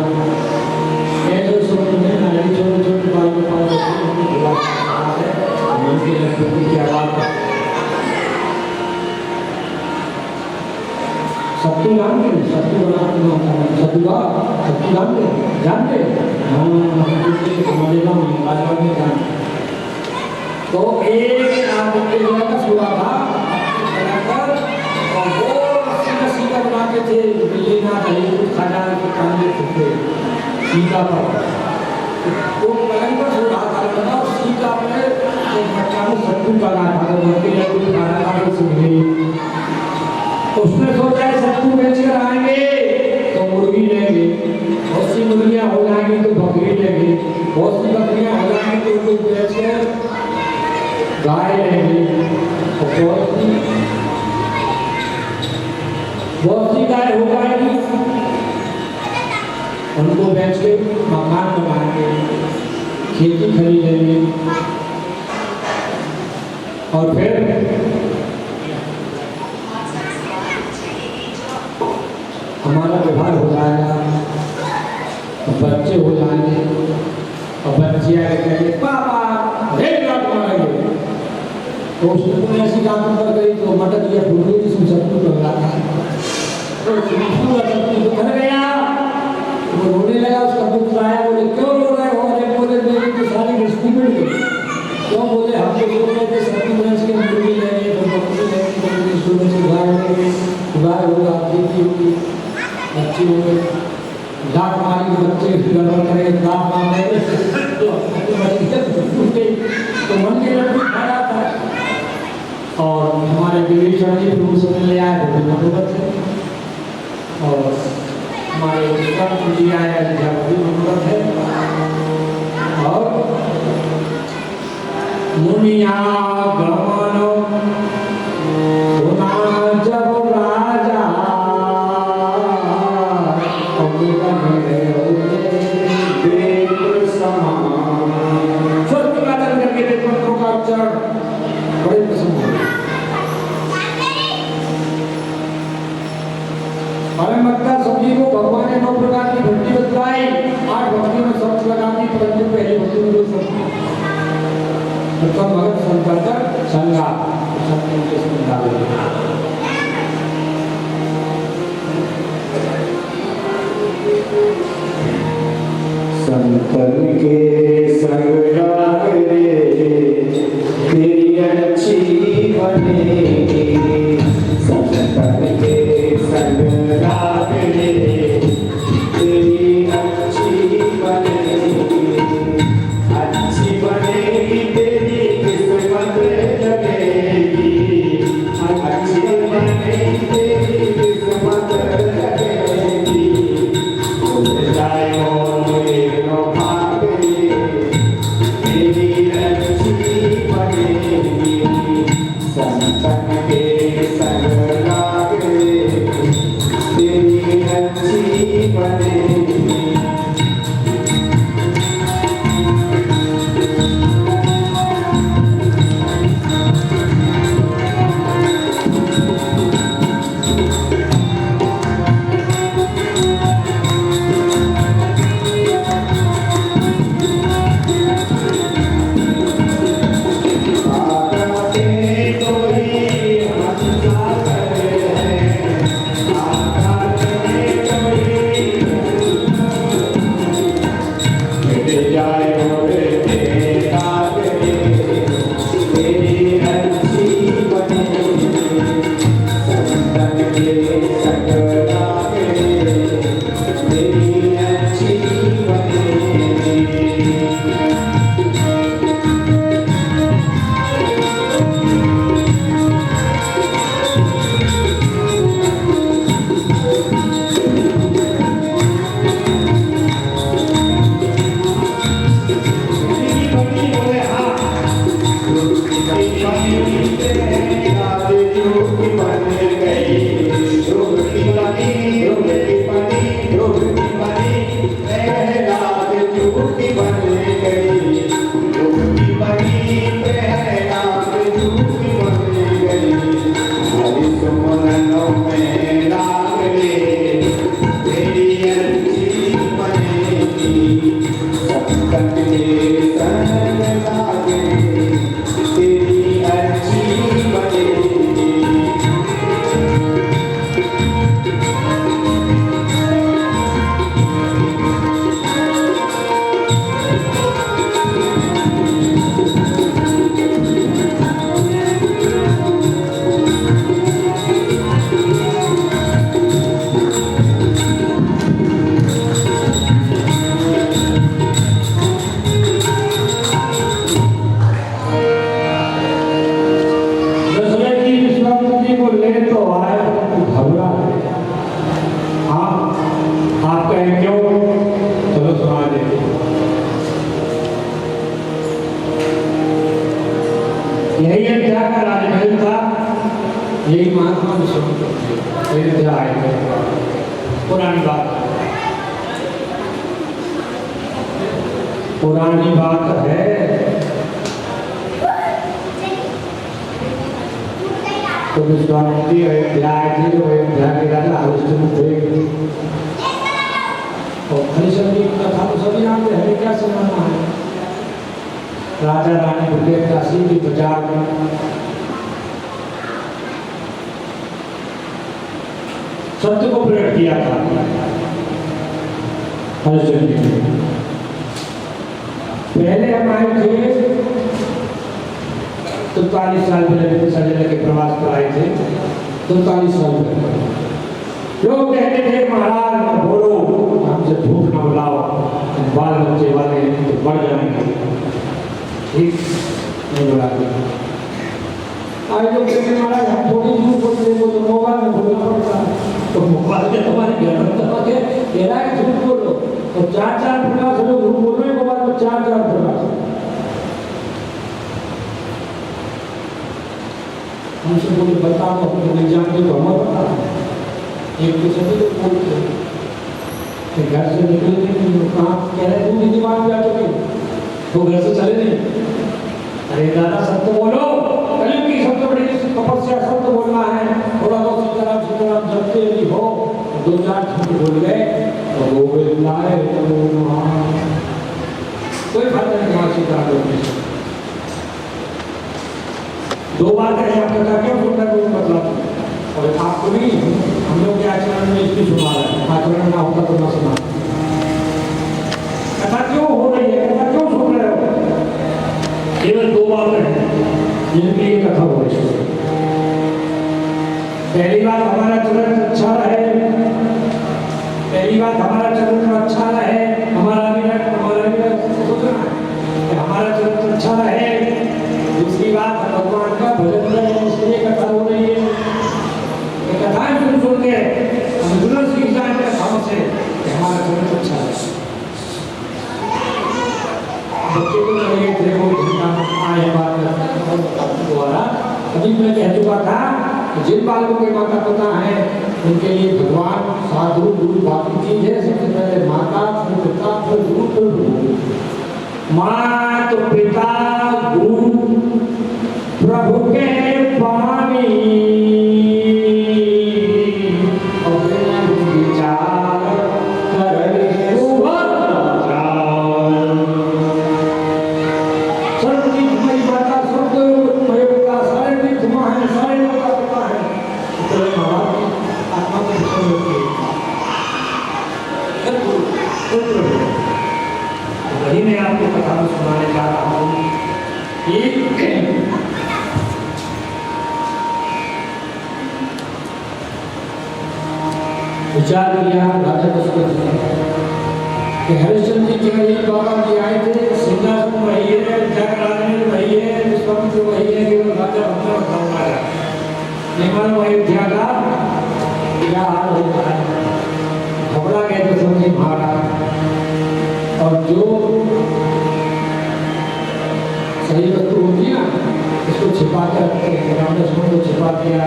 ये जो समझ में नारी छोटे छोटे बाल में पाल नमक के लड्डू की क्या बात है सत्तू जानते सत्तू बनाते सत्तू जानते तो एक आपके का सुना था और वो सीधा बनाते थे बिल्ली ना दही दूध खाना के कांदे थे सीधा पर वो पलंग पर सो रहा था लगा सीधा पे एक बच्चा को सत्तू का था तो उनके लिए कुछ खाना खा के सुन गई उसने सोचा है सत्तू बेच कर आएंगे तो मुर्गी लेंगे बहुत सी मुर्गियां हो जाएंगी तो बकरी लेंगे बहुत सी बकरियां हो जाएंगी तो उनको बेच कर गाय लेंगे बहुत सी गाय हो जाएगी उनको बेच के मकान बनाएंगे खेती खरीदेंगे और फिर हमारा व्यवहार हो जाएगा बच्चे हो जाएंगे और बच्चे आए कहेंगे पापा मारेंगे तो उसने कोई ऐसी काम कर गई तो मटक दिया ढूंढ जिसमें सत्तू कर रहा था तो सत्तू तो घर गया वो रोने लगा उसका पुत्र आया बोले क्यों रो रहे हो अरे बोले मेरी तो सारी रिश्ती मिल गई क्यों बोले हम तो सोच रहे थे सत्तू बरस के मुर्गी लेंगे तो बकरी लेंगे तो सूरज की गाय लेंगे गाय होगा खेती होगी बच्चे होंगे लाख मारी बच्चे गड़बड़ करेंगे लाख मारेंगे तो मन के लड्डू खाया था और हमारे विभीषण जी प्रभु से मिलने आए थे मनोरथ है और हमारे उत्तम जी आए जब भी मनोरथ है और मुनिया गमन सुना जब राजा बड़े पसंद है सब्जी को भगवान ने 9 प्रकार की भक्ति बतलाई 8 भक्ति में शब्द लगा दी परंतु पहली भक्ति में जो शब्द भगत संपर्क संगा शब्द के संतन के संग राग रे तेरी अच्छी बनेगी, संतन के संग राग रे तेरी अच्छी बनेगी, अच्छी बनेगी तेरी किस्मत लगेगी, अच्छी बनेगी तेरी किस्मत लगेगी, खुल जाए संतन के संग राग रे तेरी अच्छी बनेगी। यही अयोध्या का राजमहल था, यही महात्मा विश्वामित्र अयोध्या आए थे। पुरानी बात है। तो विश्वामित्र अयोध्या आए थे, तो अयोध्या के राजा हरिश्चंद्र थे। और हरिश्चंद्र की कथा तो सभी जानते हैं, क्या सुनाना है। राजा रानी बुढ़े काशी की बाजार में सत्य को प्रकट किया था हरिश्चंद्र ने। पहले हम आए थे 43 साल पहले सजल के प्रवास पर आए थे। 43 साल पहले लोग कहते थे महाराज बोलो, हमसे झूठ न बुलाओ, बाल बच्चे वाले तो बढ़ जाएंगे। ठीक नहीं बोला। आज लोग कहते महाराज हम थोड़ी झूठ बोलते हैं, तो मोबाइल में बोलना पड़ता है। तो मोबाइल में तुम्हारे घर में तो कह रहा है झूठ बोलो, और 4-4 प्रकार से लोग झूठ बोल रहे हैं मोबाइल में, 4-4 प्रकार से। हमसे बोले बताओ, अपने नहीं जानते तो हमें बता। एक तो सभी लोग बोलते हैं घर से निकले नहीं, कहाँ कह रहे तू नहीं मान जा चुके, वो घर से चले नहीं। अरे दादा सत्य बोलो, कलयुग की सबसे बड़ी तपस्या सत्य बोलना है। थोड़ा बहुत सीताराम जपते यदि हो, 2-4 झूठ बोल गए तो गोविंद लाए कोई फायदा नहीं। वहां सीताराम 2 बार करें आपने कहा क्यों सुनना, कोई मतलब। और आपको भी हम लोग के आचरण में इसकी सुना रहे हैं, आचरण ना होता तो ना सुना। कथा केवल दो बातें हैं जिनकी ये कथा हो रही है। पहली बात, हमारा चरित्र अच्छा रहे। पहली बात, हमारा चरित्र अच्छा रहे। हमारा भी सोचना है कि हमारा चरित्र अच्छा रहे। दूसरी बात, भगवान का भजन करें, इसलिए कथा हो रही है। ये कथाएं सुन के हम दुनिया सीख जाए कथाओं से कि हमारा चरित्र अच्छा है। बच्चे को चाहिए देखो आए बात द्वारा अभी मैं कह चुका था, जिन बालकों के माता पिता हैं उनके लिए भगवान साधु गुरु बाकी चीज है। सबसे पहले माता, फिर पिता, फिर गुरु, फिर गुरु। माँ तो पिता गुरु प्रभु के पानी वही मैं आपको कथा में सुनाने जा रहा हूँ कि विचार किया राजा दशरथ ने कि हरिश्चंद्र जी के बाबा जी आए थे, सिंहासन वही है, जगराजन वही है, विश्वामित्र वही है, केवल राजा भद्र बताऊंगा निर्माण अयोध्या का क्या हाल होता है। घबरा गए तो समझे महाराज, और जो सही वस्तु होती है ना इसको छिपा के रखते हैं। राम लक्ष्मण को छिपा दिया,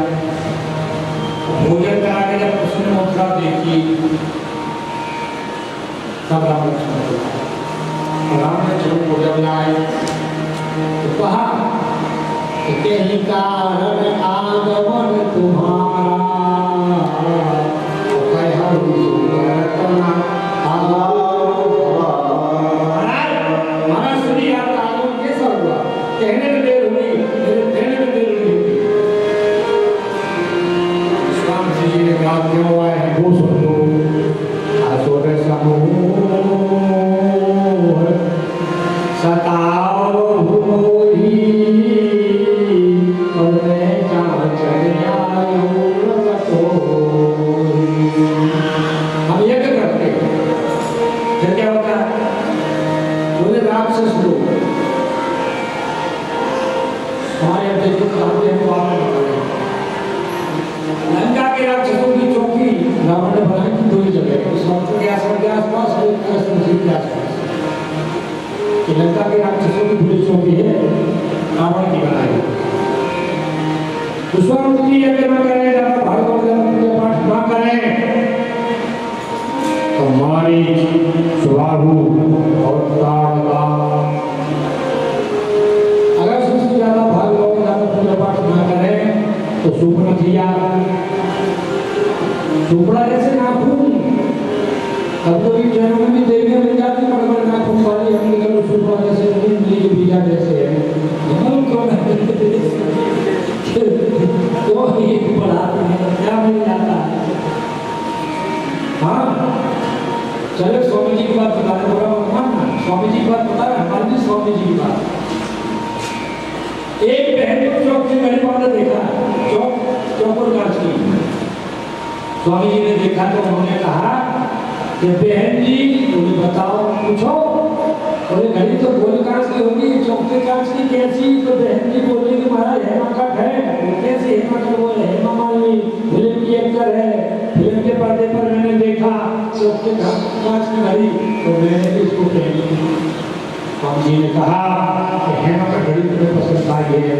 भोजन करा के जब उसने मुद्रा देखी तब राम लक्ष्मण को राम लक्ष्मण को जब लाए तो कहा कहीं कारण आगमन तुम्हारा कहने में देर हुई, देने में देर हुई। स्वामी जी ने कहा क्यों आए हैं वो सुन लो। आसुर समूह सताओ होई और मैं जहाँ चले आयो हम ये क्या करते फिर क्या होता बोले राक्षस लोग हमारे लंका के राक्षसों की चौकी रावण ने बनाई थी दो ही जगह, समुद्र के आसपास और नदी के आसपास। लंका के राक्षसों की पूरी चौकी है रावण की बनाई। विश्वामित्र जी यज्ञ न करें, ज्यादा भागवत पूजा पाठ न करें तो हमारी सुबाहु और ताड़का ज्यादा भाग लो, ज्यादा पूजा पाठ ना करें तो सुपना किया सुपड़ा जैसे नाखून। अब तो भी जन्म में भी देवियां मिल जाती बड़े नाखून वाली, हम लोग सुपड़ा जैसे इमली के बीजा जैसे है हम क्यों तो ये बढ़ाते हैं क्या मिल जाता है। हाँ चलो स्वामी जी की बात बता रहे, बड़ा भगवान स्वामी जी की बात बता रहे, हमारे भी स्वामी जी की बात। एक बहन को चौक से मैंने पाना देखा, चौपर कांच की। स्वामी जी ने देखा तो उन्होंने कहा कि बहन जी बोले बताओ पूछो। बोले घड़ी तो गोल कांच की होगी, चौके कांच की कैसी? तो बहन जी बोले कि महाराज हेमा कट है। कैसे हेमा कट? बोले हेमा मालिनी फिल्म की एक्टर है, फिल्म के पर्दे पर मैंने देखा चौके कांच की घड़ी तो मैंने भी इसको पहनी। स्वामी जी ने कहा कि हेमा का घड़ी तुम्हें पसंद आई है,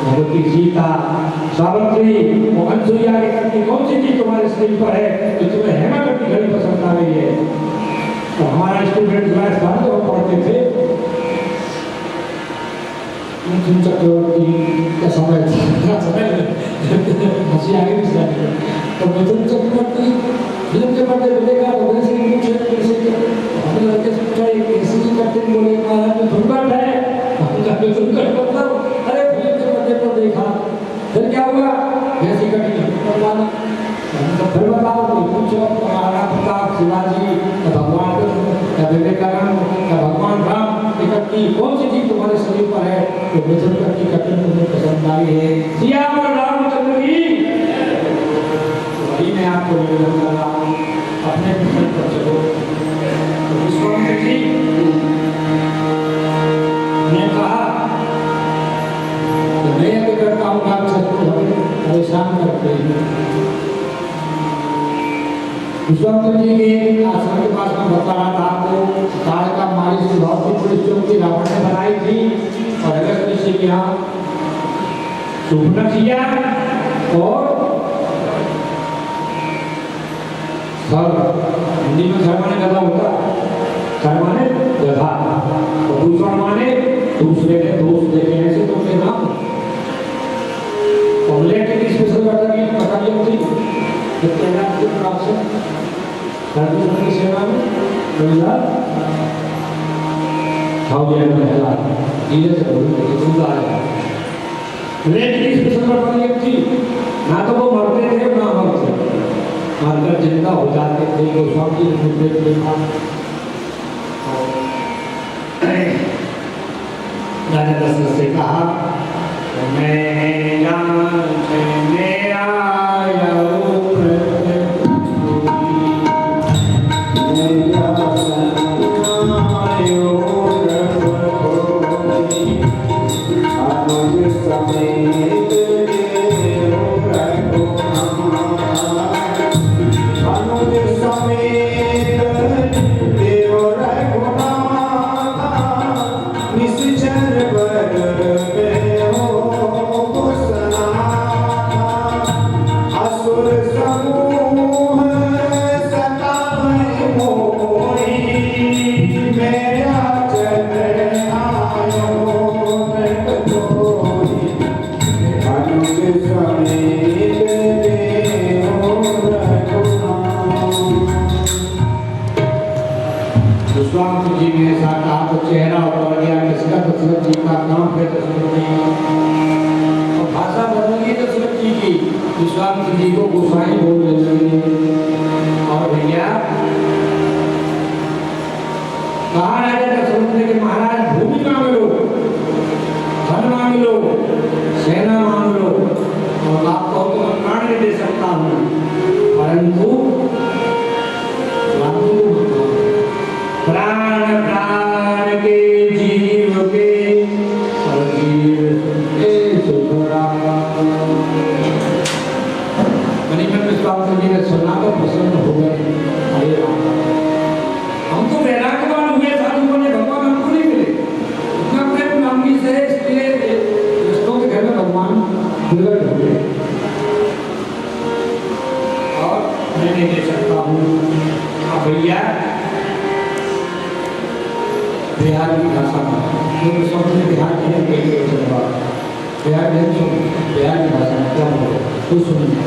भगवती सीता सावित्री अनसुईया के करती कौन सी चीज तुम्हारे शरीर पर है जो तुम्हें हेमा की घड़ी पसंद आ रही है? तो हमारा स्टूडेंट जो पढ़ते थे चक्रवर्ती का समय हंसी आगे तो मिथुन चक्रवर्ती फिल्म के पर्दे पे देखा तो वैसे ही पूछे हमने लड़के से पूछा ये कैसे ही करते हैं? बोले महाराज में धुनकट है। हमने धुनकट मतलब अरे फिल्म के पर्दे पर देखा। फिर क्या हुआ? वैसी कटी भगवान तो फिर बताओ कोई पूछो महाराणा प्रताप, शिवाजी, भगवान विवेकानंद, भगवान राम इकट्ठी कौन सी चीज तुम्हारे शरीर पर पर है तो मित्रता की कटन मुझे पसंद आई है। सियावर रामचंद्र की वही मैं आपको निवेदन कर रहा हूँ, अपने मिशन पर चलो। तो विश्वामित्र जी ने कहा तो मैं अभी करता हूँ राक्षस को हमें परेशान करते हैं। विश्वामित्र जी के आश्रम के पास में बता रहा था आपको, ताड़ का मारी से बहुत सी पुलिस चौकी रावण ने बनाई थी और अगस्त ऋषि के यहाँ सुपनखिया और हिंदी में घर माने गधा होता, घर माने गधा और दूसरा माने दूसरे के दोस्त देखे, ऐसे तो उनके नाम कमले की स्पेशल बटालियन थी जो तैनात थी राक्षस धर्म की सेवा में महिला खाओ महिला धीरे से बोलते सुनता है। लेकिन स्पेशल बटालियन थी, ना तो वो मरते थे ना मरते, मरकर जिंदा हो जाते थे। गोस्वामी जी ने देखा राजा दशरथ से कहा मैं विश्वामित्र जी ने ऐसा कहा तो चेहरा उतर गया किसका, दशरथ जी का नाम है दशरथ जी और भाषा बदल गई दशरथ जी की, विश्वामित्र जी को गोसाई बोलने लगे। और भैया कहा राजा दशरथ ने कि महाराज भूमि मांग लो, धन मांग लो, सेना मांग लो और आपको तो प्राण भी दे सकता हूँ, परंतु प्राण प्राण के जीव के मणिमन विश्वामित्र जी ने सुना तो प्रसन्न हो गए। अरे राम, हम तो वैराग्यवान हुए साधु बने, भगवान हमको नहीं मिले, इतना प्रेम रामजी से, इसलिए कृष्णों के घर में भगवान प्रकट हुए और मैं नहीं दे सकता हूँ। हाँ भैया बिहार की भाषा में सबने बिहार की बिहार की भाषा में क्या बोले तो सुनिए।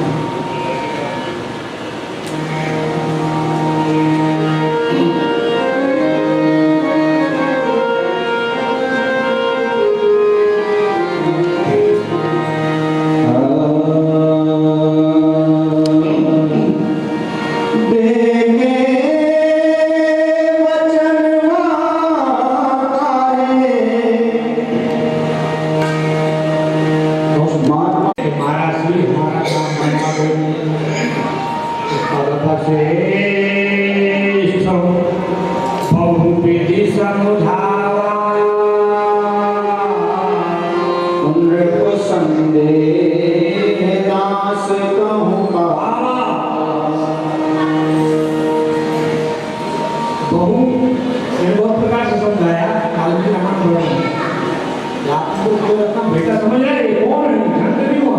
बेटा समझ रहे कौन है, ध्यान नहीं हुआ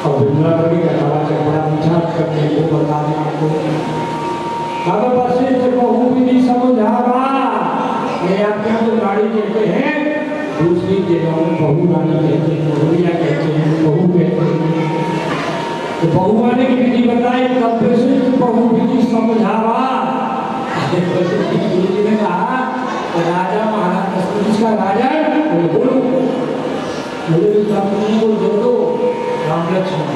और बिमला कभी का बड़ा चपड़ा विचार करने को बता दें आपको। कब वशिष्ठ बहु विधि समझावा, ये आपके यहाँ तो गाड़ी कहते हैं, दूसरी जगहों में बहु रानी कहते हैं, बहुरिया कहते हैं, बहु कहते हैं। तो बहु आने की विधि बताई, तब वशिष्ठ बहु विधि समझावा। वशिष्ठ गुरु जी ने कहा राजा महाराज इसका राजा बोलो मुझे विश्वामित्र को दे दो, राम लक्ष्मण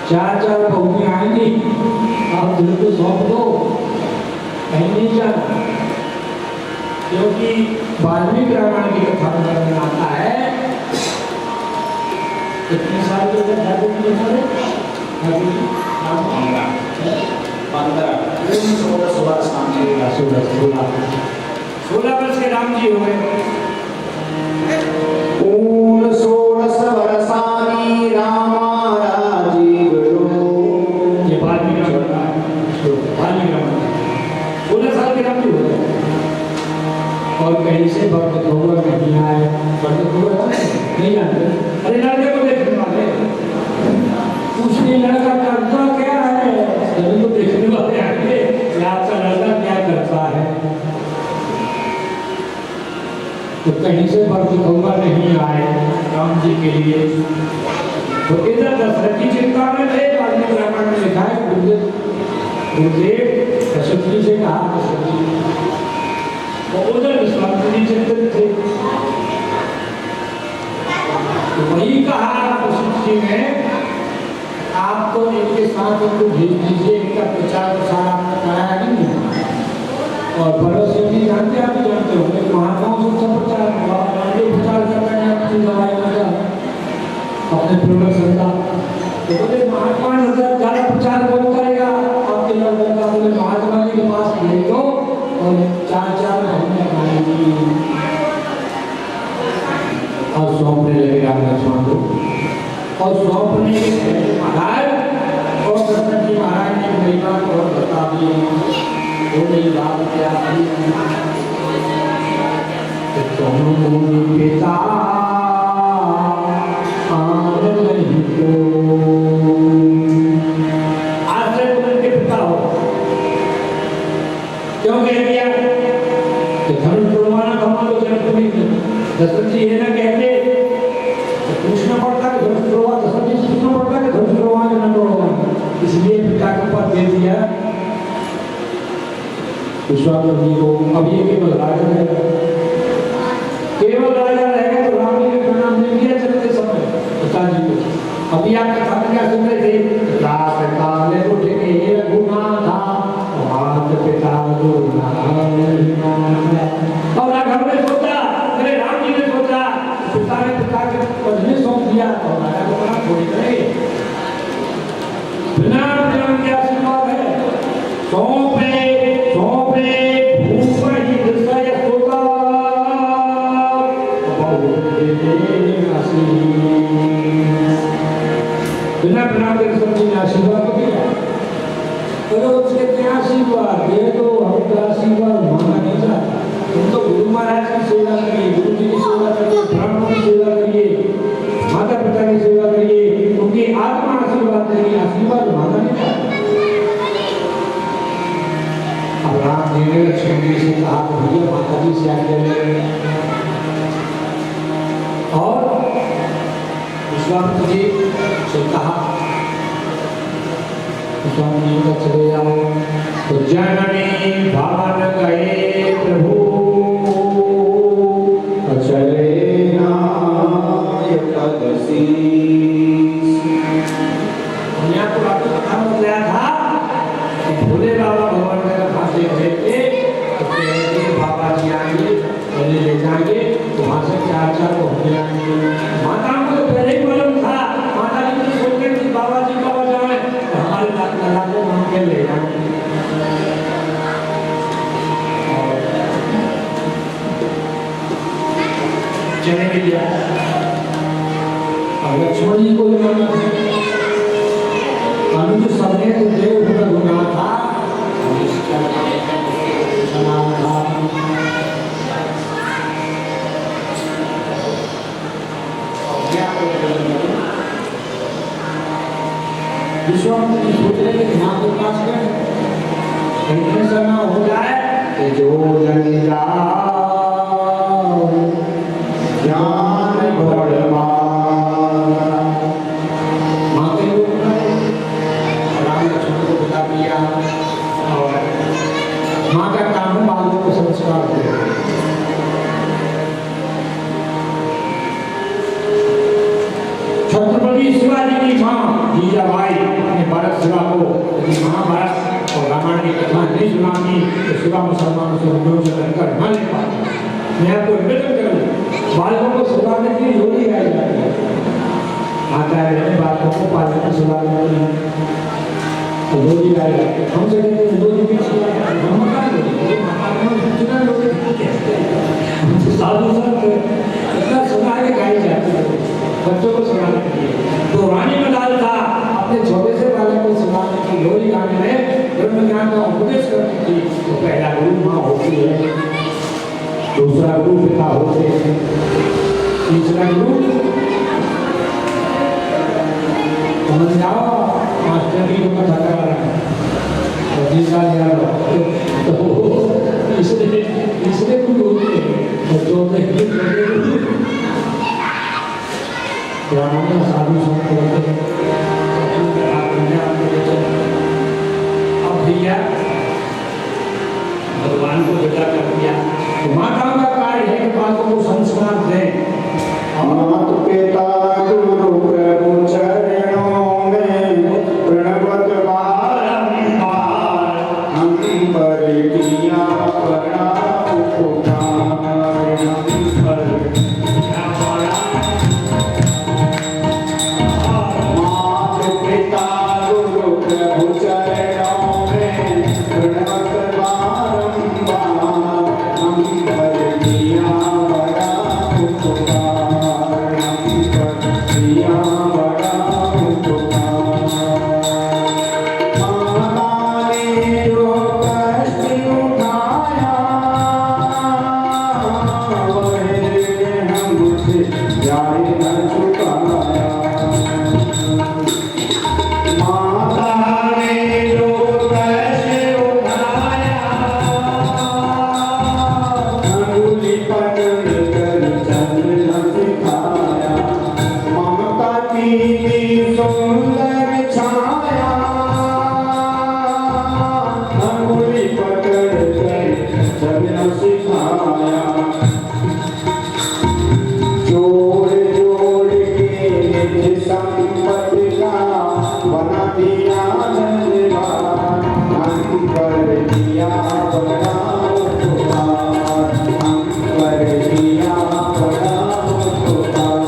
चार चार बहुएं आएंगी, आप दिल को सौंप दो, कहीं नहीं जाना। क्योंकि वाल्मीकि रामायण की कथा में वर्णन आता है कितने साल के थे ठाकुर जी हमारे ठाकुर जी 16 वर्ष के राम जी हो गए। ऊन 16 वर्षानी रामा राजीवरो। ये वाल्मीकि रामायण 16 साल के राम जी हो गए और कहीं से भक्त खबर नहीं आए। भक्त खबर नहीं जानते। अरे लड़के को देखने वाले उसने लड़का करता क्या है सभी को देखने वाले आएंगे कि आपका लड़का क्या करता है। तो कहीं से भक्त खबर नहीं आए राम जी के लिए। तो इधर दशरथ की चिंता में थे। वाल्मीकि रामायण में लिखा है गुरुदेव दशरथ जी से कहा दशरथ जी और उधर विश्वामित्र जी चिंतित थे। तो वही कहा वशिष्ठ जी ने आप तो इनके साथ उनको भेज दीजिए। इनका प्रचार प्रसार आपने कराया नहीं है। और भरत सिंह जी जानते आप भी जानते होंगे महात्माओं से सब प्रचार करता है अपनी दवाई का अपने प्रोडक्शन का। तो बोले महात्मा ज़्यादा प्रचार कौन करेगा आपके लोगों का। बोले महात्मा जी के पास ले दो और 4 महीने खाएंगी और सौंपने लगे राम लक्ष्मण को। और सौंपने महाराज और दशरथ जी महाराज ने मेरी बात और बता दी। वो मेरी बात क्या पिता आज से तुम इनके पिता हो। क्यों कह दिया कि धनुष तोड़वाना हमारे जन्म तुम्हें दशरथ जी ये ना कहते तो पूछना पड़ता कि धनुष तोड़वा। दशरथ जी से पूछना पड़ता कि धनुष तोड़वा के न तोड़वा। इसलिए पिता के ऊपर दे दिया विश्वामित्र जी को। अब ये केवल राजा रहेगा। केवल राजा रहेगा तो राम जी के प्रणाम दे दिया चलते समय पिता जी को। अभी आप कथा में क्या सुन रहे थे रात काले उठ के रघुनाथा मात पिता और राघव ने सोचा अरे राम जी ने सोचा पिता ने पिता के पदने सौंप दिया और राजा को बड़ा थोड़ी करेंगे। बिना ज्ञान के आशीर्वाद है सौंपे सौंपे भूप ही दृश्य सोता बिना प्रणाम के सब ने आशीर्वाद को दिया। तो उसके क्या आशीर्वाद ये तो हमका आशीर्वाद मांगा नहीं जाता। तुम तो गुरु महाराज की सेवा करिए, गुरु जी की सेवा करिए, ब्राह्मणों की सेवा करिए, माता पिता की सेवा करिए, उनकी आत्मा आशीर्वाद करिए। आशीर्वाद मांगा नहीं जाता। अब राम जी ने लक्ष्मण जी से कहा भैया माता जी से आज्ञा ले और विश्वामित्र जी से कहा स्वामी का चले जाओ। तो जननी भवन गए प्रभु चले नायकदसी। हमने आपको बात कथा में बताया था कि भोले बाबा भवन में कथा से गए थे तो कहते बाबा जी आएंगे पहले ले जाएंगे तो वहां से 4 को हो जाएंगे। माता को तो पहले ही मालूम था। माता जी तो सोच रही थी बाबा जी बाबा जाए तो हमारे लगा के वहां के ले जाएंगे। चले भी गया और लक्ष्मण जी को भी माना था। अनुज समेत देव गुना था विश्वामित्र जी सोच रहे थे यहाँ के पास गए कहीं ऐसा ना हो जाए कि जो जन जाओ ज्ञान बढ़वा माँ के लोग राम लक्ष्मण को बता दिया और माँ का काम है बालों को संस्कार दे। छत्रपति शिवाजी की माँ जीजाबाई अपने भरत शिवा को महाभारत और रामायण की कथा नहीं सुनाती तो सिवा मुसलमानों से उन्होंने से लड़कर न ले पाते। मैं आपको निवेदन करूँ, बालकों को सुधारने के लिए लोरी गाई जाती है। आता है बालकों को पालने में सुधारने के लिए लोरी गाई जाती है। हमसे कहते हैं लोरी भी साधु संत इतना सुना के गाई जाती है बच्चों को सुनाने के लिए। तो रानी मलाल था अपने छोटे से बालक को सुनाने की लोरी गाने में ब्रह्म ज्ञान का उपदेश करती थी। तो पहला गुरु माँ होती है, दूसरा गुरु पिता होते हैं, तीसरा गुरु समझ जाओ मास्टर की को कथा करा रहा है और तीसरा यार तो इसलिए गुरु होते हैं और चौथे ब्राह्मण साधु संत होते हैं। अब भैया भगवान को विदा कर दिया तो माताओं का कार्य है कि बालकों को संस्कार दें। मात पिता गुरु प्रभु चरणों में प्रणवत बारंबार हम पर किया बड़ा उपकार, हम पर किया बड़ा। मात पिता गुरु प्रभु चरणों में प्रणवत बारंबार हम पर किया बड़ा उपकार, हम पर किया बड़ा उपकार। माता ने जो कष्ट उठाया वही हमसे जाए न चुकाया। माता ने जो कष्ट उठाया अंगुली पकड़ कर चलना सिखाया। ममता की सुंदर छाया अंगुली पकड़ कर चलना सिखाया। जोड़ जोड़ के निज संपत्ति का बना दिया धन्यवाद, हम पर दिया बड़ा उपकार, हम पर दिया बड़ा उपकार।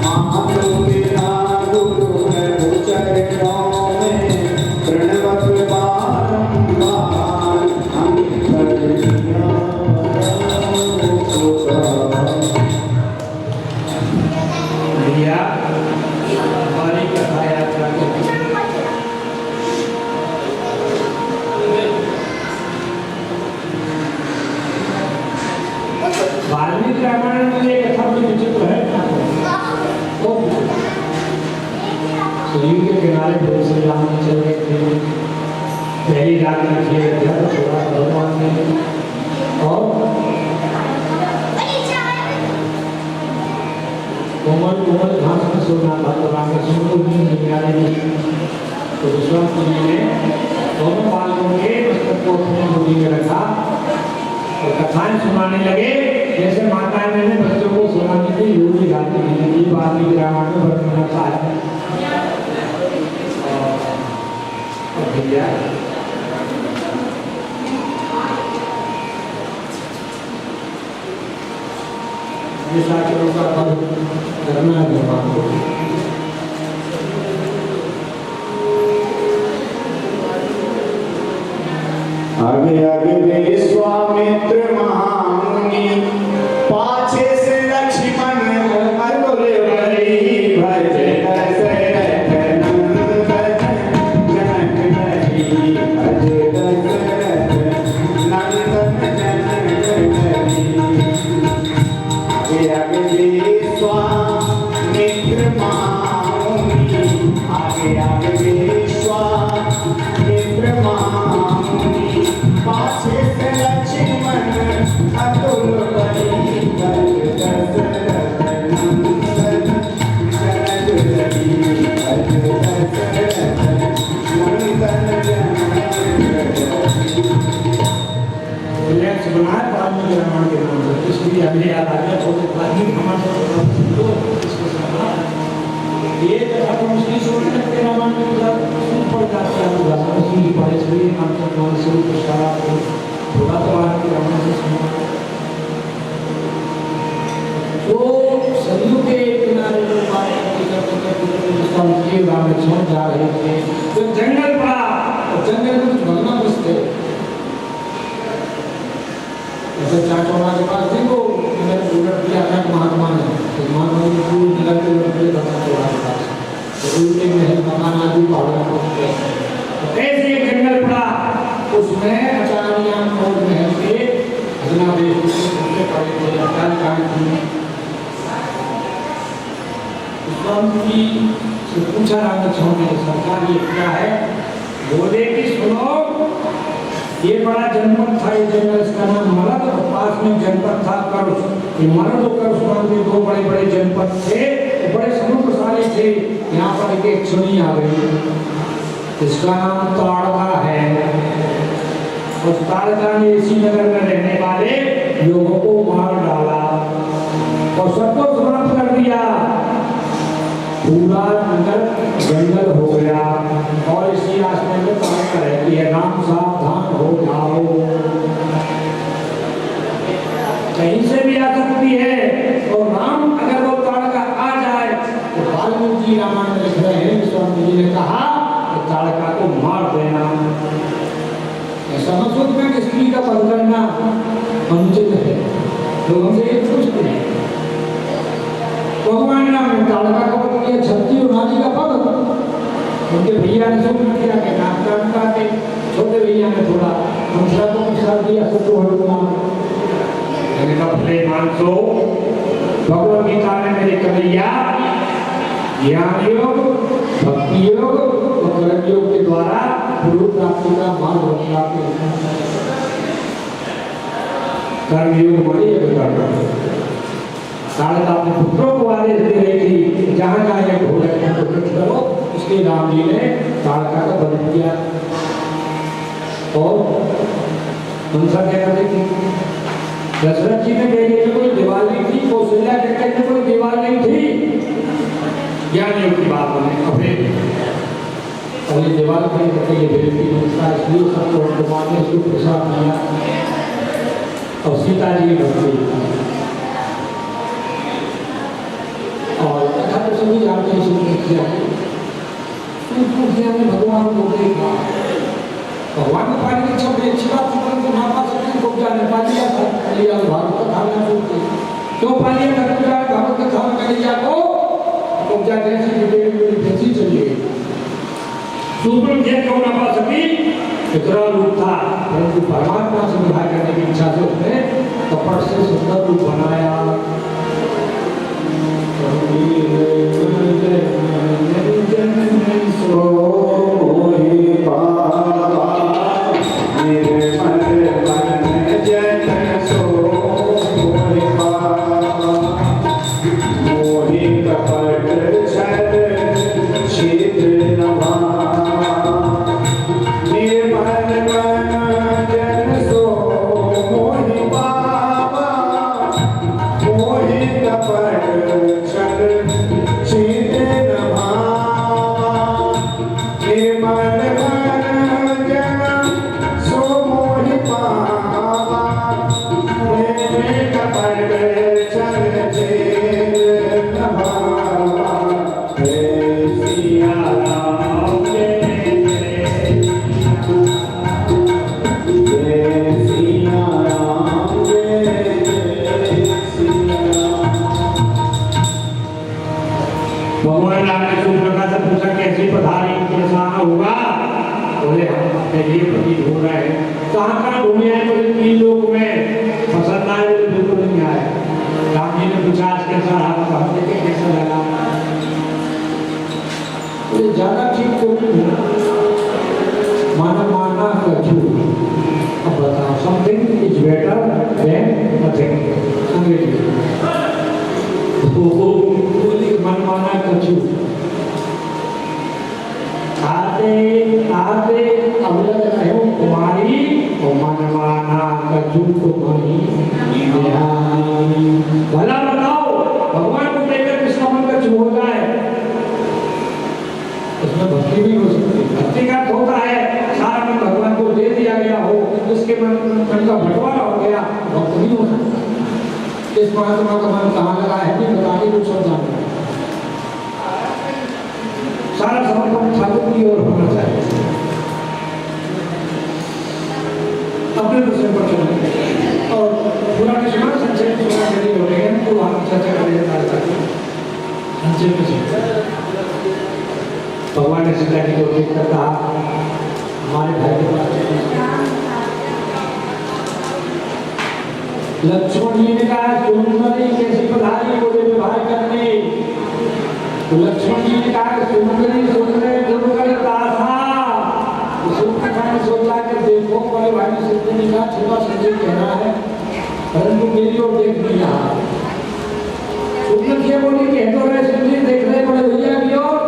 मात पिता गुरु प्रभु चरणों में प्रणवत बारंबार हम पर दिया बड़ा उपकार। भैया हमारी कथा यात्रा के वाल्मीकि रामायण में ये कथा बड़ी विचित्र है। तो सरयू के किनारे बहुत से राम जी चल रहे थे, पहली रात में खेल रहे थे तो थोड़ा भगवान ने और कोमल कोमल घास में सोना था तो राम लक्ष्मण को नींद नहीं आ रही थी। तो विश्वामित्र जी ने दोनों बालकों के मस्तक को अपनी गोदी में रखा और कथाएं सुनाने लगे जैसे माताएं मैंने बच्चों को सुनाने की योगी गाती थी। वाल्मीकि रामायण में वर्णन आता है। और भैया शास्त्रों का फल करना है भगवान को। आगे आगे विश्वामित्र महामुनि, पाछे से लक्ष्मण अतुल बली, भज दशरथ नंदन जनक बली, भज दशरथ नंदन जनक बली। आगे आगे विश्वामित्र महामुनि, आगे आगे विश्वामित्र महामुनि, पाछे से लक्ष्मण अतुल बली, भज दशरथ नंदन जनक बली, भज दशरथ नंदन जनक बली। सुना वाल्मीकि रामायण के नाम से, इसलिए हमें याद आ गया छोटे वाल्मीकि रामायण को इसको सुना। ये कथा तो मुश्किल सुनने लगते रामायण की सुन पड़ जाती है। इसलिए नाम से भगवान शिव प्रसारा को थोड़ा तो बात की रावण से सुना। तो सरयू के किनारे लोग बात करते राम लक्ष्मण जा रहे थे, तो जंगल पड़ा और जंगल में कुछ भगना बसते ऐसे चाचौड़ा के पास देखो उलट दिया महात्मा ने, तो महात्मा ने पूरी नगर के उलट दिए चाचौड़ा के पास, तो उनके महल मकान आदि पहाड़ों में पहुंचे। तो ऐसे एक जंगल पड़ा, उसमें अचानिया और महल के खजना देश पड़े थे अचानक स्वामी से पूछा राम लक्ष्मण ने सरकार ये क्या है? बोले कि सुनो, ये बड़ा जनपद था, ये जंगल इसका नाम मरद और पास में जनपद था कर्स। ये मरद और कर्स नाम के दो बड़े बड़े जनपद थे, बड़े समृद्धशाली थे। यहाँ पर एक छुनी आ गई, इसका नाम ताड़का है। उस ताड़का ने इसी नगर में रहने वाले लोगों को मार डाला और सबको समाप्त कर दिया। पूरा नगर जंगल हो गया और इसी रास्ते में ताड़का रहती है, राम सावधान हो जाओ, कहीं से भी आ सकती है। और राम अगर वो ताड़का आ जाए तो वाल्मीकि जी रामायण में लिख रहे हैं, स्वामी जी ने कहा कि ताड़का को मार देना। ऐसा मत सोचना कि स्त्री का पद करना अनुचित है, लोग हमसे ये पूछते हैं। भगवान राम ने ताड़का का पद किया, छत्ती और नारी का पद। उनके भैया ने सब किया कि नाम काटता के, छोटे भैया ने थोड़ा दूसरा को प्रसाद दिया, सबको हनुमान। मैंने कहा भले मानसो, भगवद गीता में मेरे कन्हैया ज्ञान योग, भक्ति योग और कर्म योग के द्वारा गुरु प्राप्ति का मार्ग बताते हैं। कर्म योग माने ये बताते ताड़का अपने पुत्रों को आदेश दे रही थी, जहाँ जहाँ ये ढोलक को प्रकट करो, इसलिए राम जी ने ताड़का का वध किया। और उनका कहना था कि दशरथ जी ने कहे कि कोई दीवार नहीं थी, कौशल्या के कहने कोई दीवार नहीं थी, ज्ञान योग की बात बने। और ये दीवार कहीं कहते ये बेटी दूसरा, इसलिए सबको हनुमान ने इसको प्रसाद दिया और सीता जी भक्ति। और कथा तो सभी जानते हैं, में भगवान को देखा, भगवान को पाने की इच्छा बड़ी अच्छी बात थी, परंतु ना पा सकते को क्या नहीं पा लिया था, कलिया भागवत कथा में सुनते क्यों पा लिया था, भागवत कथा में कलिया को क्या जैसी मेरी फंसी चली गई। सुब्रम खेत को ना पा सकी, इतना रूप था, परंतु परमात्मा से विवाह करने की इच्छा से उसने कपट से सुंदर रूप बनाया। भगवान राम ने सुप्रका से पूछा कैसे पधारी, कैसा होगा? बोले हम अपने लिए प्रतीत हो रहा है। कहाँ कहाँ घूमे आए? बोले 3 लोक में। पसंद आए? बोले बिल्कुल नहीं आए। राम जी ने पूछा आज कैसा रहा? तो हम देखे कैसा लगा? बोले ज्यादा ठीक तो नहीं माना माना कछु। अब बताओ, something is better than nothing. अंग्रेजी मन माना कछु आते आते अवलग रहो कुमारी और मन माना कछु तुम्हारी। भला बताओ, भगवान को लेकर किसका मन कछु हो जाए? उसमें भक्ति भी हो सकती है। भक्ति का होता है सारा मन भगवान मन का बंटवारा हो गया, भक्त नहीं हो सकता। इस महात्मा का मन कहाँ लगा है नहीं बताने को सब जान रहे। सारा समर्पण ठाकुर की ओर होना चाहिए, अपने प्रसंग पर चलना। और पुराने सुना संचय सुना यदि हो गए तो वहाँ चर्चा करें संचय में। भगवान ने सीता जी को देख कर कहा हमारे भाई के पास लक्ष्मण जी ने कहा सुंदरी कैसी पधारी बोले भाई करने। तो लक्ष्मण जी ने कहा सुंदरी सुंदरी दुर्गल दासा। ने सोचा कि देखो बड़े भाई सुंदरी का छोटा संजय कह रहा है परंतु मेरी ओर देख नहीं रहा। सुंदर बोली कह तो रहे सुंदरी देख रहे बड़े भैया की ओर।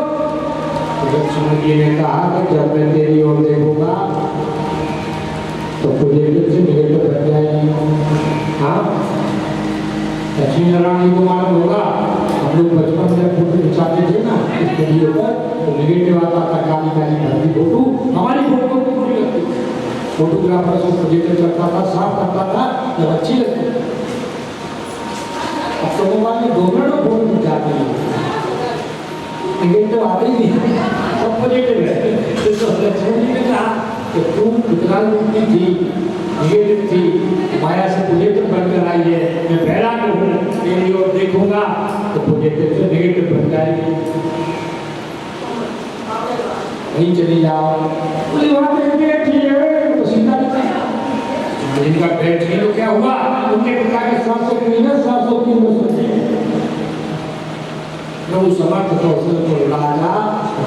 लक्ष्मण जी ने कहा कि जब मैं तेरी ओर देखूंगा तो तुझे फिर से मेरे पर बच जाएगी। हाँ लक्ष्मी नारायण जी को मालूम होगा हम लोग बचपन में फोटो खिंचाते थे ना इस वीडियो पर तो नेगेटिव आता था काली काली भरती फोटो हमारी फोटो को बुरी लगती। फोटोग्राफर से प्रोजेक्टर करता था साफ करता था जब अच्छी लगती। अब तो मोबाइल में 2 मिनट में फोटो खिंचाते हैं नेगेटिव आते ही नहीं सब पॉजिटिव है। तो लक्ष्मण जी ने कहा कि तू विकराल रूप की थी नेगेटिव थी माया से पॉजिटिव बनकर आई है मैं पहला हूँ तेरी ओर देखूंगा तो पॉजिटिव से नेगेटिव बन जाएगी। वहीं चली जाओ बोली वहाँ पे बैठी है तो सीता जिनका बैठ गया तो क्या हुआ उनके पिता के 703 में सोचे प्रभु समर्थ तो राजा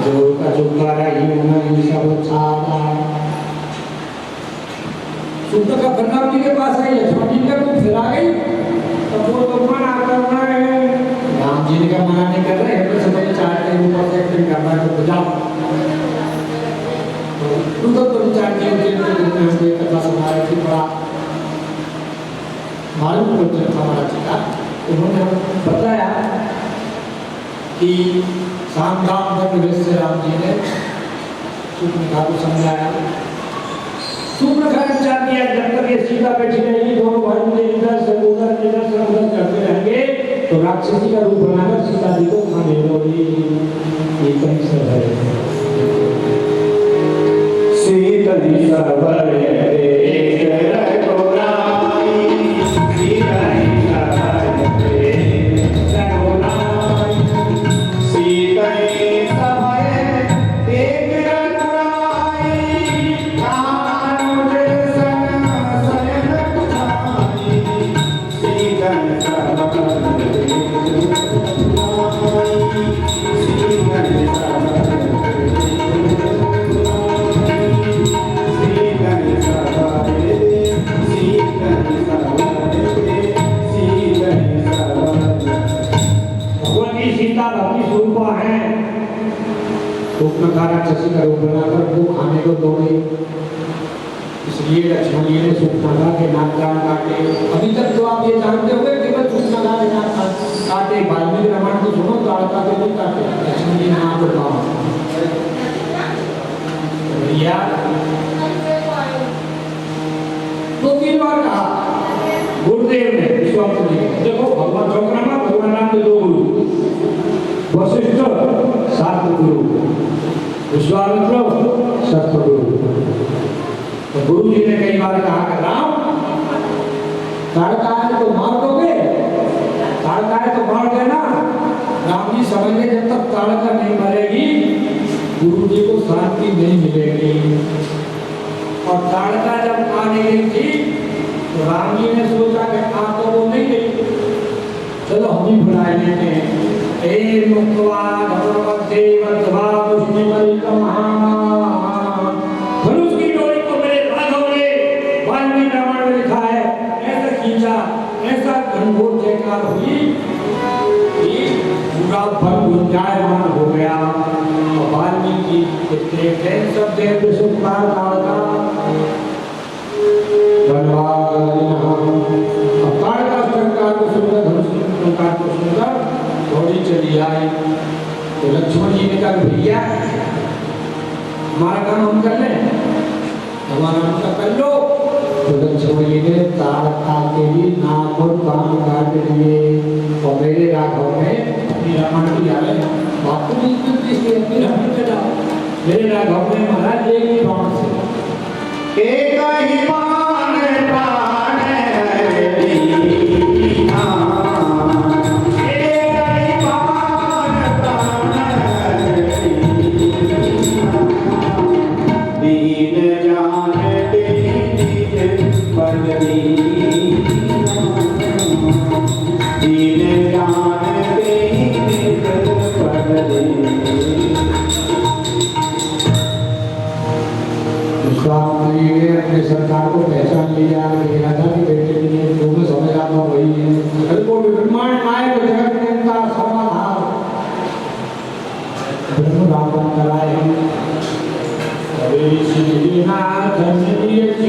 जो का जुगारा ही होना ये सब छाता सुंदर का बन्ना जी के पास आई लक्ष्मण जी का तो फिर आ गई तब वो तो मना करना है राम जी ने का मना नहीं कर रहे हैं तो समझ चाहते हैं ऊपर से एक्टिंग करना है तो बजाओ तो चाहते हैं कि कथा सुना रहे थे बड़ा मालूम पड़ता था हमारा चला उन्होंने बताया कि शाम राम दंड से राम जी ने सूर्पनखा को समझाया। सूर्पनखा ने विचार किया जब तक ये सीता बैठी रहेगी दोनों भाई ने इधर से उधर करते रहेंगे तो राक्षसी का रूप बनाकर सीता जी को खाने लोगी। ये कहीं से है सीता जी सरवर राक्षसी का रूप बनाकर वो खाने को दौड़े। इसलिए लक्ष्मण जी ने सूर्पनखा के नाक कान काटे। अभी तक तो आप ये जानते होंगे केवल सूर्पनखा के नाक काटे वाल्मीकि रामायण को सुनो ताड़का के नहीं काटे लक्ष्मण जी ने नाक काटा। भैया 2-3 बार कहा गुरुदेव ने विश्वामित्र जी देखो भगवान चौकरामा भगवान राम के 2 गुरु वशिष्ठ शास्त्र गुरु विश्वामित्र सतगुरु। तो गुरु जी ने कई बार कहा कि राम ताड़का है तो मार दोगे ताड़का है तो मार देना। राम जी समझ गए जब तक ताड़का नहीं मरेगी गुरु जी को शांति नहीं मिलेगी। और ताड़का जब आने गई थी तो राम जी ने सोचा कि आ तो वो नहीं गई चलो हम ही बुलाए लेते हैं। धनुष की डोरी को मेरे राघव ने वाल्मीकि रामायण में लिखा है ऐसा खींचा ऐसा घनघोर जयकार हुई कि पूरा वन गुंजायमान हो गया। और वाल्मीकि सब देव सुखपाल ताड़का को सुनकर धनुष को सुनकर घोड़ी चली आई। तो लक्ष्मण जी ने कहा भैया हमारा काम हम कर लें हमारा काम कर लो तो छोड़ी ने तारका के लिए नाम और काम काट लिए और मेरे राघव में अपनी रामायण की यादें बात तो नहीं करती इसलिए अपनी रामायण के जाओ मेरे राघव में महाराज एक ही बाण से एक ही बाण प्राण दीना एक ही बाण प्राण दीन जान दीन बदली दीन जान दीन बदली स्वामी ने अपने सरकार को पहचान लिया कि राजा के बेटे के लिए जो मैं समझ आता हूँ वही है अगर को ब्रह्मांड माए तो जगत नियंता समाधान ब्रह्म रावण कराए अरे श्री नाथ नित्य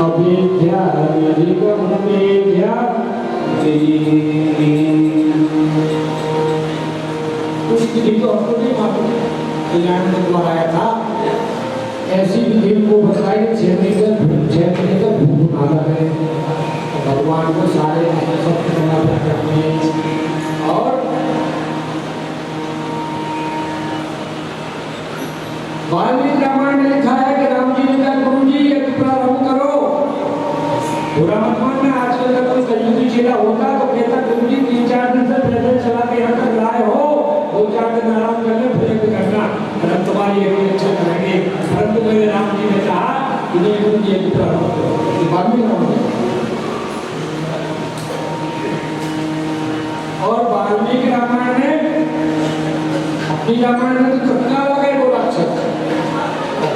अविद्या निगम विद्या विधि तो आपको नहीं मालूम कल्याण में द्वारा आया था ऐसी विधि को बताई 6 महीने तक भूख आधा है भगवान को सारे सब समर्पित करने और वाल्मीकि रामायण में लिखा है कि राम जी ने कहा गुरु जी ये प्रारंभ करो बुरा मत मानना आजकल का कोई कलयुगी चेला होता तो कहता गुरु जी 3-4 दिन से पैदल चला के यहाँ तक लाए हो 2-4 दिन आराम कर ले फिर एक करना हम तुम्हारी एक इच्छा करेंगे परंतु मेरे राम जी ने कहा कि नहीं गुरु जी एक प्रारंभ करो ये वाल्मीकि रामायण और वाल्मीकि रामायण में अपनी रामायण में तो कितना लगे वो राक्षस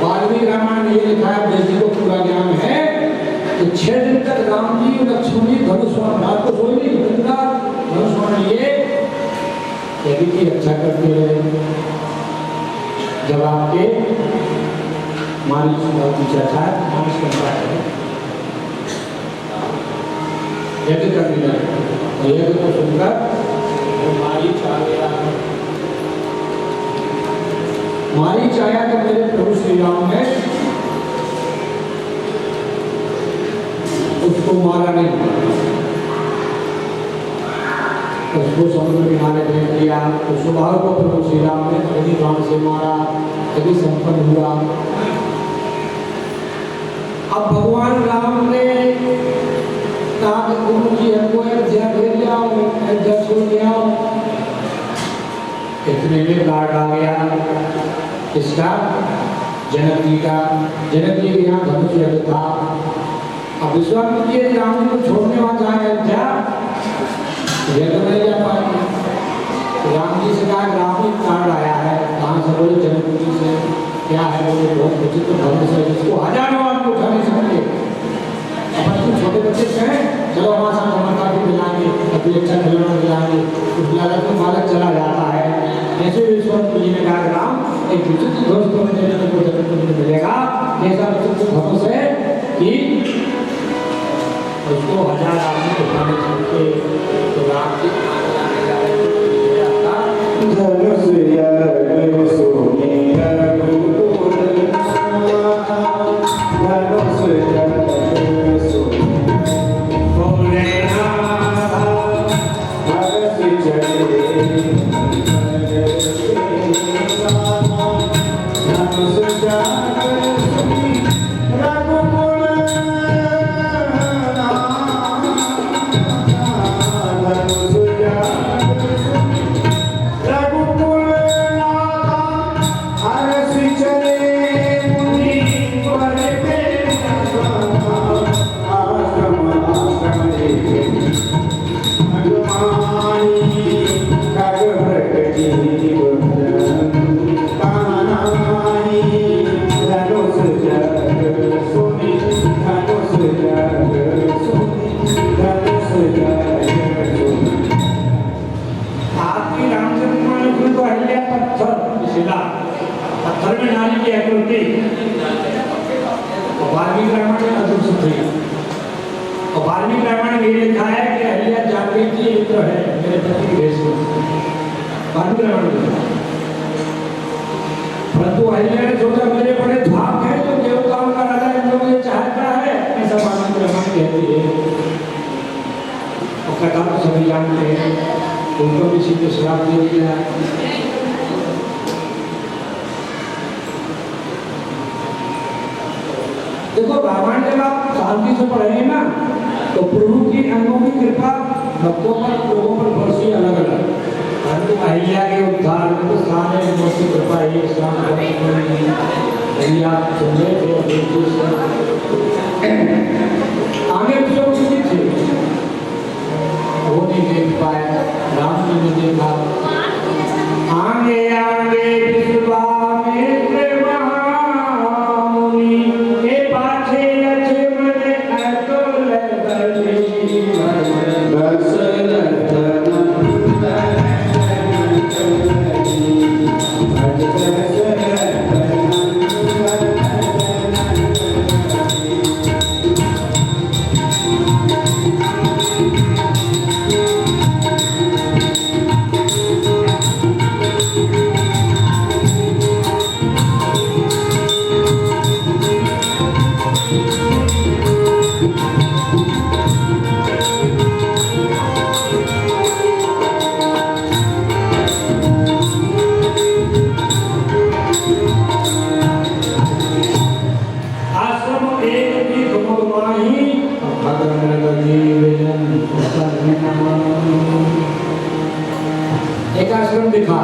वाल्मीकि रामायण में ये लिखा है जिसको को पूरा ज्ञान है कि 6 दिन तक राम जी लक्ष्मण जी धनुष रात को सोई नहीं वृंदा धनुष लिए यदि की रक्षा करते रहे जब आपके मालिक पूछा था मालिश करता है यज्ञ करने लगे तो यज्ञ को सुनकर मालिक आ गया मालिक आया तो मेरे प्रभु श्री राम ने उसको मारा नहीं उसको समुद्र किनारे भेज दिया तो सुबह को प्रभु श्री राम ने यदि बाण से मारा यदि संपन्न हुआ अब भगवान राम ने कहा कि गुरु जी हमको अयोध्या भेज ले आओ अयोध्या छोड़ ले आओ इतने में कार्ड आ गया इसका जनक जी के यहाँ धनुष यज्ञ था अब विश्वामित्र जी राम जी को छोड़ने वहां जाए अयोध्या यज्ञ नहीं जा पाएंगे राम जी से कहा राम जी कार्ड आया है कहाँ से बोले जनक जी से क्या है बोले बहुत विचित्र धर्म से इसको हजारों आदमी उठा नहीं सकते अब छोटे बच्चे कहें चलो हमारे साथ हमारे काफी मिलाएंगे कभी अच्छा खिलौना मिलाएंगे उस लालच में बालक चला जाता है ऐसे विश्वामित्र जी ने कहा राम एक विचित्र ध्वज तुम्हें देने को जगत में मिलेगा ऐसा विचित्र ध्वज है कि उसको 1000 आदमी उठाने सकते तो राम जी पत्थर में नारी की आकृति वाल्मीकि रामायण में अदृश्य थी और वाल्मीकि रामायण में लिखा है कि अहिल्या जागृति इंद्र है मेरे पति के भेष में वाल्मीकि रामायण में परंतु अहिल्या ने सोचा मेरे और कथा तो सभी जानते हैं, उनको भी सीधे श्राप दे दिया। देखो रामायण जब आप शांति से पढ़ेंगे ना तो प्रभु की अंगों की कृपा भक्तों पर, लोगों पर बरसी अलग अलग। परंतु अहिल्या के उद्धार में तो सारे अंगों की कृपा ही इस्लाम अहिल्या सुन रहे थे और देखिए आगे पीछे उनकी थे, वो नहीं देख पाए, राम जी ने देखा। आगे आगे विश्वामित्र महामुनि के पाछे लक्ष्मण अतुल बली दशरथ एक आश्रम दिखा,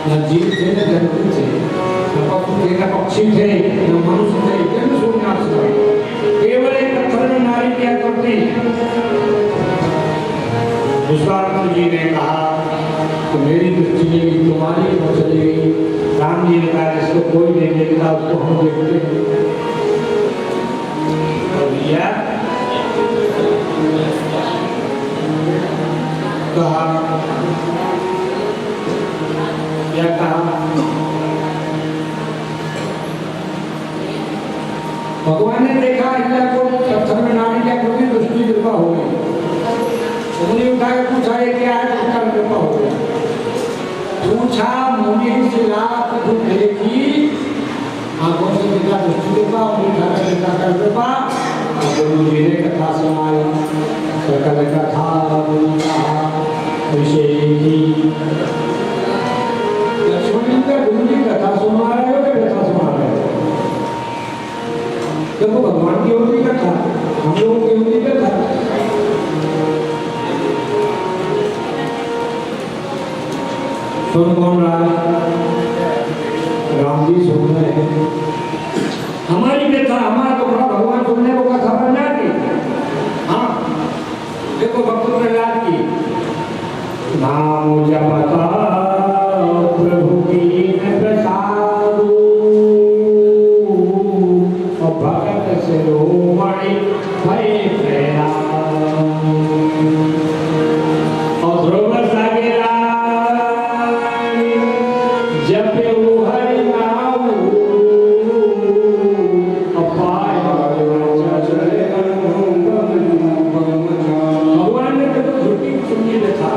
न जीव थे न जंतु थे, न पशु थे न पक्षी थे न मनुष्य थे, जन्म शून्य आश्रम, केवल एक पत्थर में नारी क्या करती। विश्वामित्र जी ने कहा कि मेरी दृष्टि में तुम्हारी हो चलेगी। राम जी ने कहा इसको कोई नहीं देखता, उसको हम देखते हैं। कहा क्या कहा, भगवान ने देखा अहिल्या को पत्थर में नारी क्या प्रति दृष्टि कृपा हो गई। उन्होंने उठा के पूछा ये क्या है, उसका कृपा हो गया। पूछा मुनि से रात को देखी, आंखों से देखा दृष्टि कृपा, उन्हें देखा कर कृपा। गुरु जी ने कथा सुनाई, सकल कथा विषयी। लक्ष्मण जी का गुरु जी कथा सुना रहे हो कि कथा सुना रहे हो? देखो भगवान की होती कथा, हम लोगों की होती कथा। सुन कौन रहा है? राम जी सुन रहे हैं हमारी कथा, हमारा टुकड़ा भगवान सुनने को कथा बन जाती। हाँ देखो भक्त प्रहलाद की नाम जपता प्रभु की प्रसादु और भगत से रोमणि भय और ध्रुव सागेरा जप हरि नाम भगवान ने तो झूठी सुनी देखा,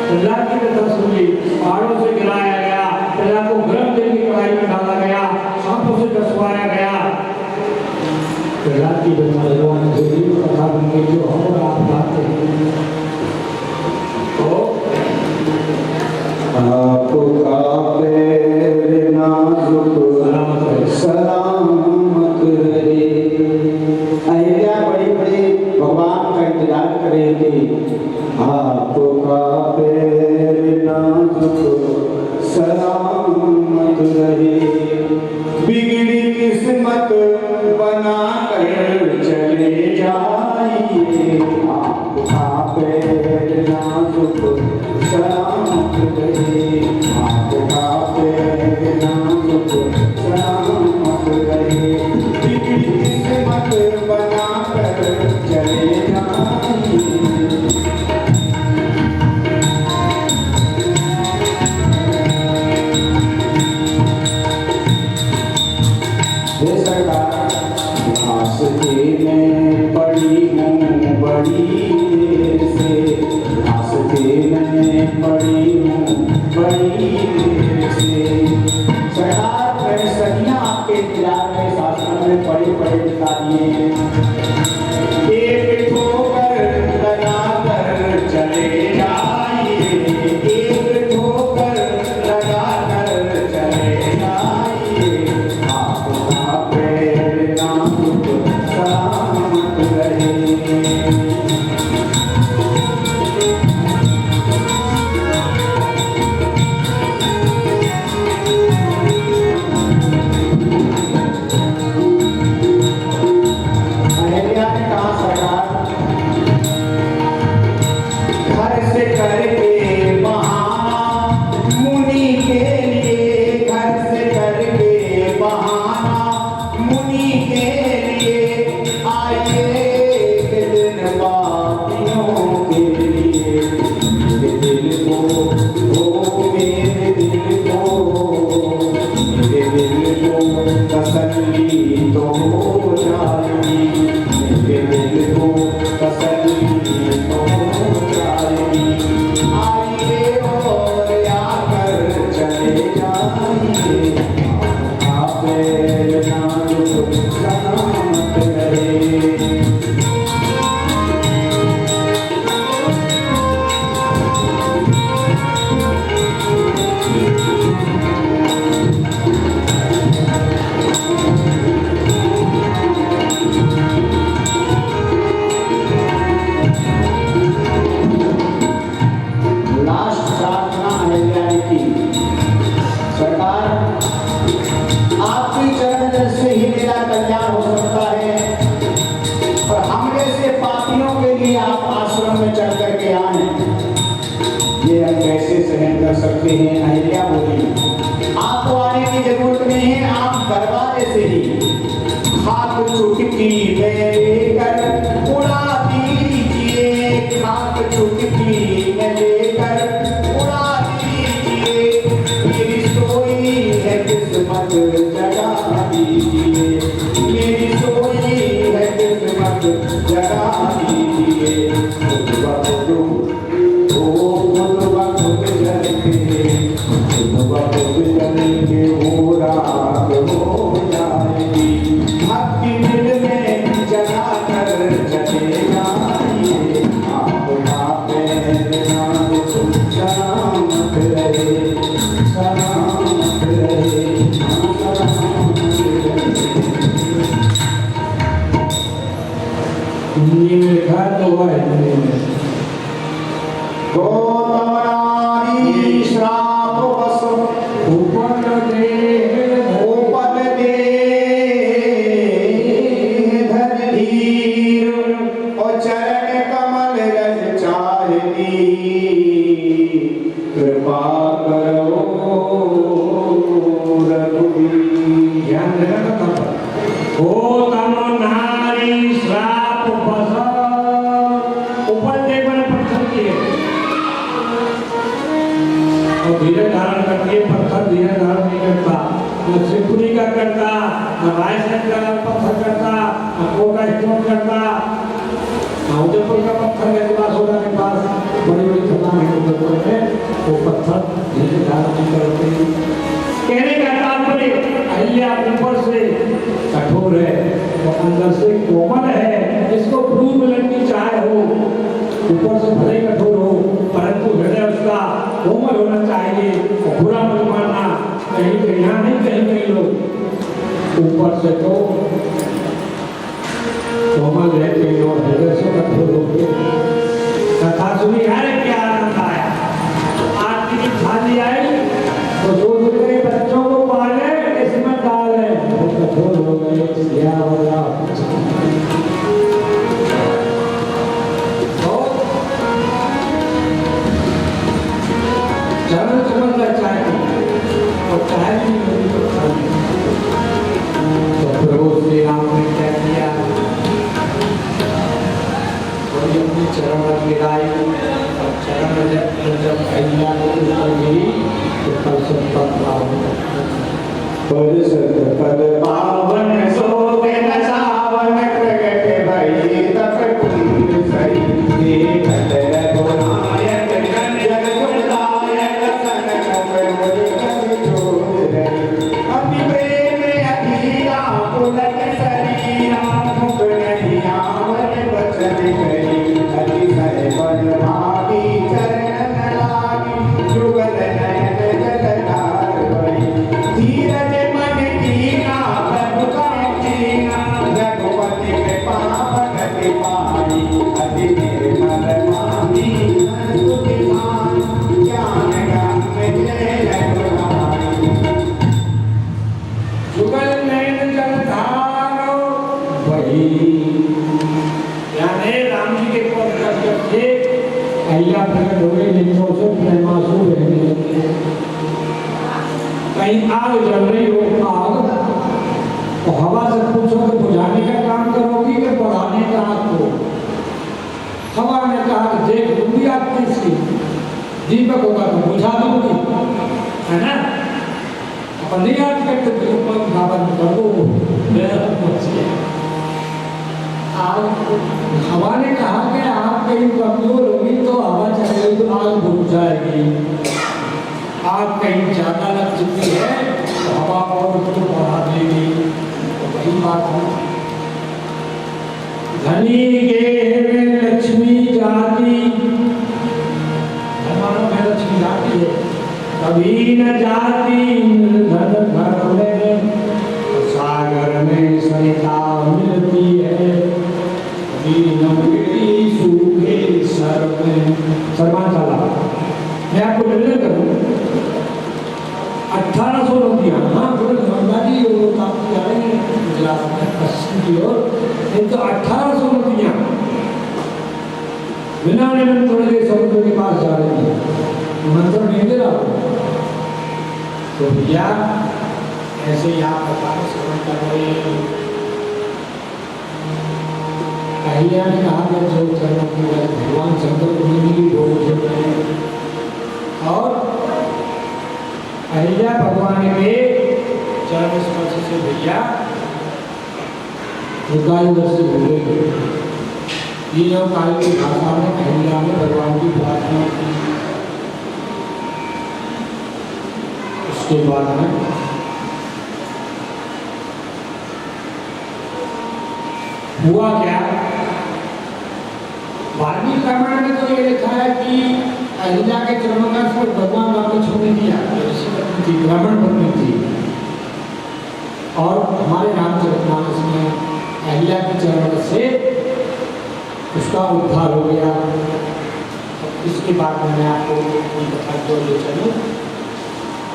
प्रहलाद की कथा सुनी, पहाड़ों से गिराया गया, प्रहलाद को गर्म जल की कढ़ाई में डाला गया, सांपों से कसवाया गया। प्रहलाद की कथा भगवान ने झूठी कथा बन गई जो हम और आप गाते हैं। तो आपका पैर नाजुक सलामत रहे। अहिल्या बड़ी बड़ी भगवान का इंतजार कर रही थी। आपका पैर नाजुक सलामत रहे, बिगड़ी किस्मत बना कर चले जाइए। आपका पैर नाजुक सलामत रहे, आपका पैर नाजुक सलामत रहे, बिगड़ी किस्मत बना कर चले जाइए। आश्रम में चल करके आए, ये हम कैसे सहन कर सकते हैं। अहिल्या बोली आपको आने की जरूरत नहीं है, आप दरवाजे से ही खाक चुटकी में लेकर उड़ा दीजिए, खाक चुटकी में लेकर उड़ा दीजिए, मेरी सोई है किस्मत जगा दीजिए, मेरी सोई है किस्मत जगा दीजिए। भक्ति दिल में जगा कर चले जाइए, आपका पैर नाम सलामत रहे, सलामत रहे, सलामत रहे। हिंदी में लिखा है तो वह हिंदी में गोतमनारी श्राप बस ऊपर दे ओपन दे धर धीर और चरण कमल रज चाहती, कृपा करो रघुवीर। ध्यान देना ना तब ओ तम नारी श्राप बस ऊपर दे पर पत्थर किए और धीरे धारण करती है, पत्थर धीरे धारण नहीं करता, न सिकुड़ी का करता, न रायसेन का पत्थर करता, न कोटा स्टोन करता, न उदयपुर का पत्थर के पास होगा के पास बड़ी बड़ी खदान है उदयपुर में, वो पत्थर धीरे धारण नहीं करते। कहने का तात्पर्य अहिल्या ऊपर से कठोर है और अंदर से कोमल है, इसको भ्रूण लड़की चाहे हो, ऊपर से भले कठोर हो परंतु हृदय उसका कोमल होना चाहिए और बुरा मत मानना, कहीं कहीं यहाँ नहीं कहीं कहीं लोग ऊपर से तो कोमल रहते हैं और हृदय से कठोर होते हैं। कथा सुनी यार क्या आनंद आया, आरती की थाली आई तो सोच रहे बच्चों को पाले इसमें डाले, वो कठोर हो गए क्या होगा। चरण समझना चाहिए और चाहे भी नहीं तो खाने। तो प्रभु श्री राम ने क्या किया, वही अपने चरण में गिराई और चरण में जब अहिल्या को ऊपर गिरी तो कल सब पावन पद सत पद पावन सोते न सावन प्रगट भई तप कुंड सई, देखत रघुनायक जन गुणदायक सनक मुनि कवि जोर रही, अति प्रेम अधीरा पुलक शरीरा, मुख नहीं आवन वचन कही, अति सह बल भागी चरण लागी, जुगल नयन जगदार भई, धीरज मन कीना प्रभु का कीना, रघुपति कृपा भगति पाई, अति निर्मल वाणी अद्भुत मान, ज्ञान गम्य जय रघुराई। जुगल नयन जलधारो वही, यानी राम जी के पद कट के अहिल्या प्रकट हो गई, नेत्रों से प्रेमासु बहने लगे। कहीं आग जल रही हो आग तो हवा से पूछो कि बुझाने का काम करोगी कि बढ़ाने का आग को। हवा ने कहा कि देख लूंगी आपकी इसकी, दीपक होगा तो बुझा दूंगी, है ना। अपन नहीं याद करते दीपक धावन करो मेरा मर्जी है। हवा ने कहा कि आप कहीं कमजोर होगी तो हवा चलेगी तो आग बुझ जाएगी, आग कहीं ज्यादा लग चुकी है तो हवा और उसको बढ़ा देगी, तो वही बात है। धनी के लक्ष्मी जाती, हमारा में लक्ष्मी जाती है, कभी न जाती निर्धन घर में, सागर में सरिता मिलती है, सूखे सर में। सलमान साला मैं आपको निर्णय करूं 1800 नदियां, हाँ गंगा जी वो काफी आ रही है गुजरात में पश्चिम की ओर, तो 1800 नदियां बिना निमंत्रण के समुद्र के पास जा रही है, निमंत्रण नहीं दे रहा। तो भैया ऐसे ही आप बताओ श्रवण कर रहे हैं। अहिल्या ने कहा कि जो चरणों की भगवान शंकर मुनि की डोर झुक रहे हैं और अहिल्या भगवान के चरण स्पर्श से भैया युगायुग से जुड़े हुए। तीनों काल की भाषा में अहिल्या ने भगवान की प्रार्थना की। उसके बाद में हुआ क्या, वाल्मीकि रामायण में तो ये लिखा है कि अहिल्या के चरणों का स्पर्श भगवान राम ने छूने दिया, थी ब्राह्मण पत्नी थी। और हमारे रामचरितमानस में अहिल्या के चरण से उसका उद्धार हो गया। इसके बाद में मैं आपको कथा को ले चलूँ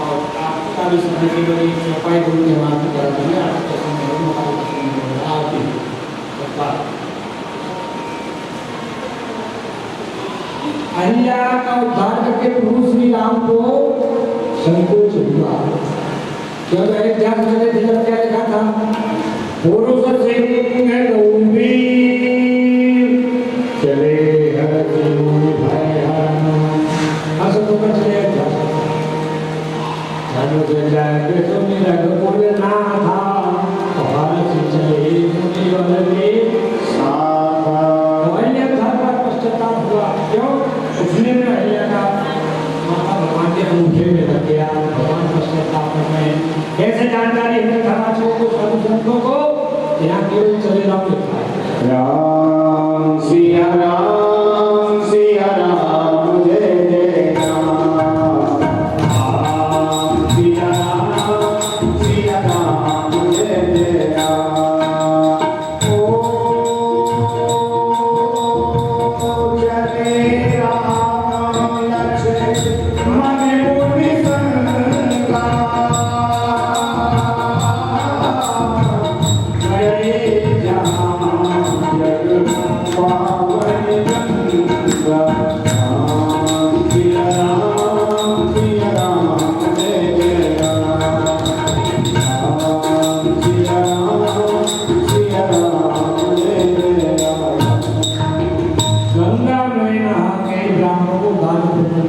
और आपका भी समझ के लिए चौपाई बोल के हमारे करा देंगे। आपका समय हमारे पसंद होगा आपकी अहिल्या का उद्धार करके प्रभु श्री राम को संकोच हुआ। जब अयोध्या चले थे जब क्या लिखा था, पुरुष सिंह गौरी चले हर भय हस तो चले धन जाए तो मेरा गोल ना था भारत चले मुनि उसने में अहिल्या का माता भगवान के अंगूठे में लग गया। भगवान पश्चाताप में कैसे जानकारी है धर्माचों को साधु संतों को, यहाँ केवल चले राम लिखा है। राम सिया राम सिया राम जय जय राम। राम सिया राम जय जय राम।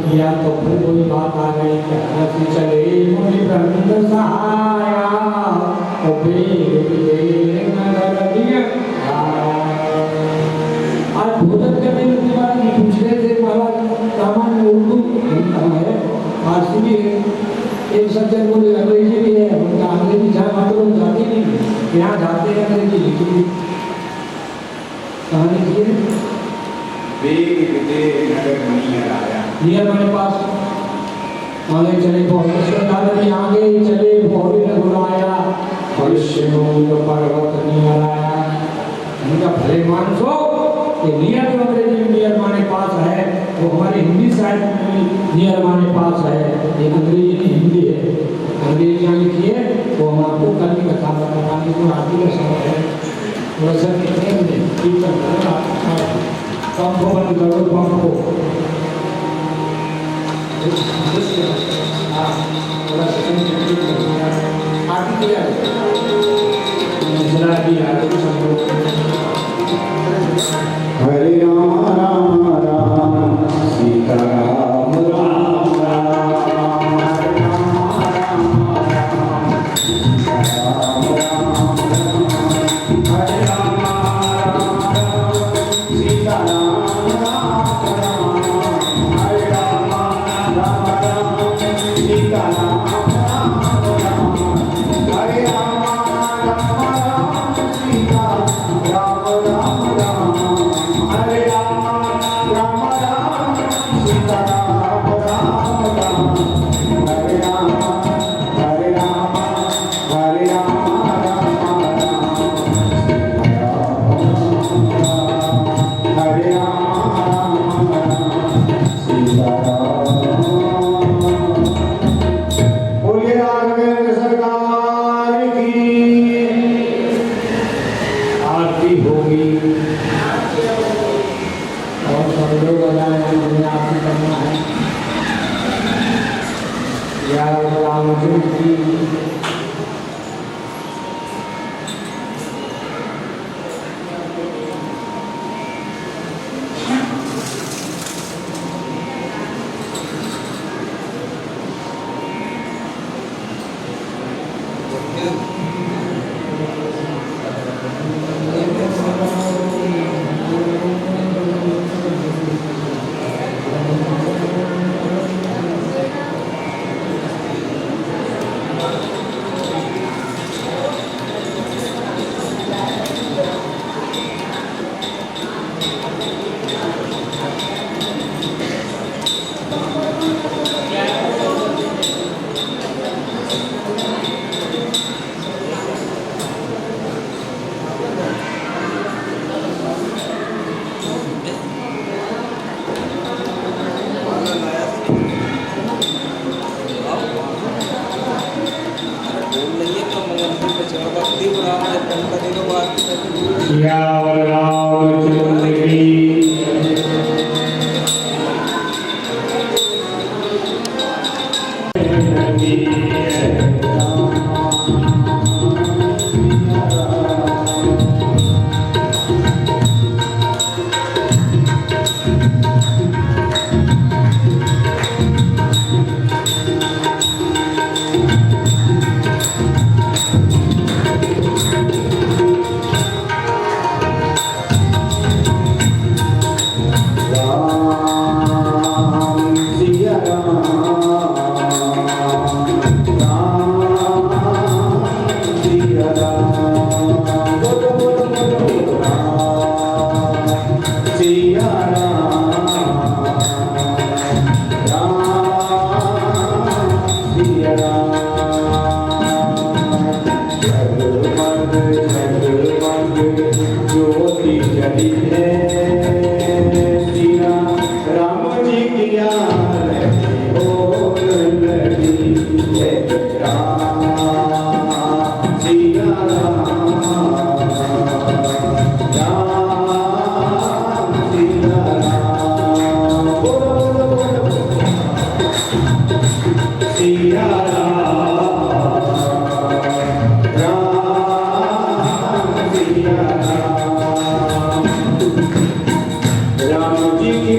किया तो फिर कोई बात आ गई कि हरसी चले मुनि ब्रह्म सहाया आज भोजन करने के बाद पूछ रहे थे महाराज रामायण में उर्दू है, फारसी भी है। एक सज्जन बोले अंग्रेजी भी है, उनका अंग्रेजी जहाँ वहाँ तो लोग जाते नहीं, यहाँ जाते हैं अंग्रेजी लिखी कहानी की है। नियर मेरे पास आगे चले दादाजी आगे चले भौरी ने बुलाया भविष्य पर्वत नियर आया। उनका भले मानसो कि नियर जो अंग्रेजी में नियर माने पास है वो हमारे हिंदी साहित्य में भी नियर माने पास है, ये अंग्रेजी नहीं हिंदी है। अंग्रेजी यहाँ लिखी है वो हम आपको कल की कथा बताने को आती का शब्द है। वैसे कितने पंप को बंद करो, पंप को थोड़ा सेकंड आगे किया हरे राम राम राम सीता राम राम राम हरे राम राम सीता राम राम हरे राम राम सीता राम हरे राम सीता राम राम हरे राम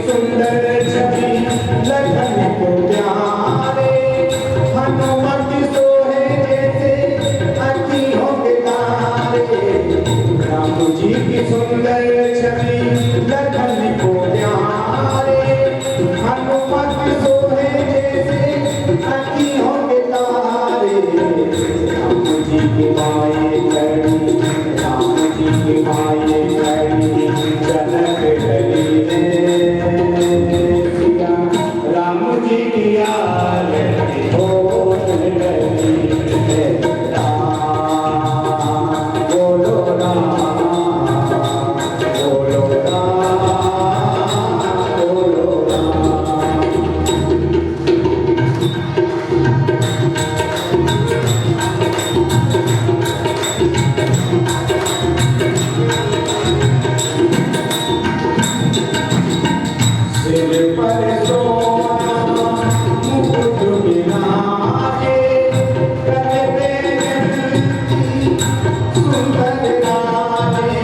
सुंदर छवि लखन को प्यारे, हनुमत सोहे जैसे अखियों के तारे। राम जी की सुंदर छवि लखन को प्यारे, हनुमत सोहे जैसे अखियों के तारे। राम जी की माए करनी, राम जी की माए करनी, जनक डली सिया राम जी की आरती हो लगी। राम बोलो राम, बोलो राम, बोलो राम। सिर पर सोना मुकुट बिराजे, गले में सुंदर राजे।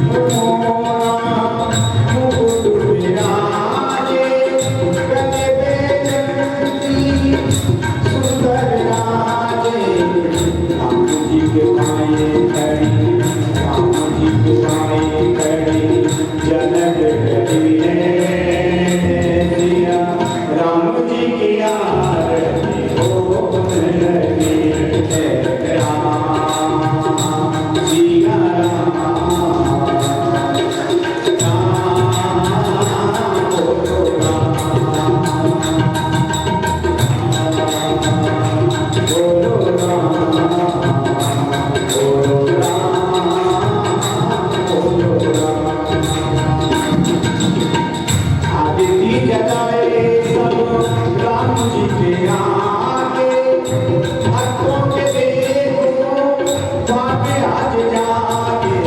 मोरा मुकुट बिराजे, गले में सुंदर राजे। राम जी के माए खड़ी, राम जी के माए खड़ी, जनक डली सिया राम जी की आरती हो लगी। राम सिया राम, राम बोलो राम, बोलो राम, बोलो राम, बोलो राम। आदिति जगाए सब राम जी के आगे, भक्तों के देखो भाग्य आज जागे।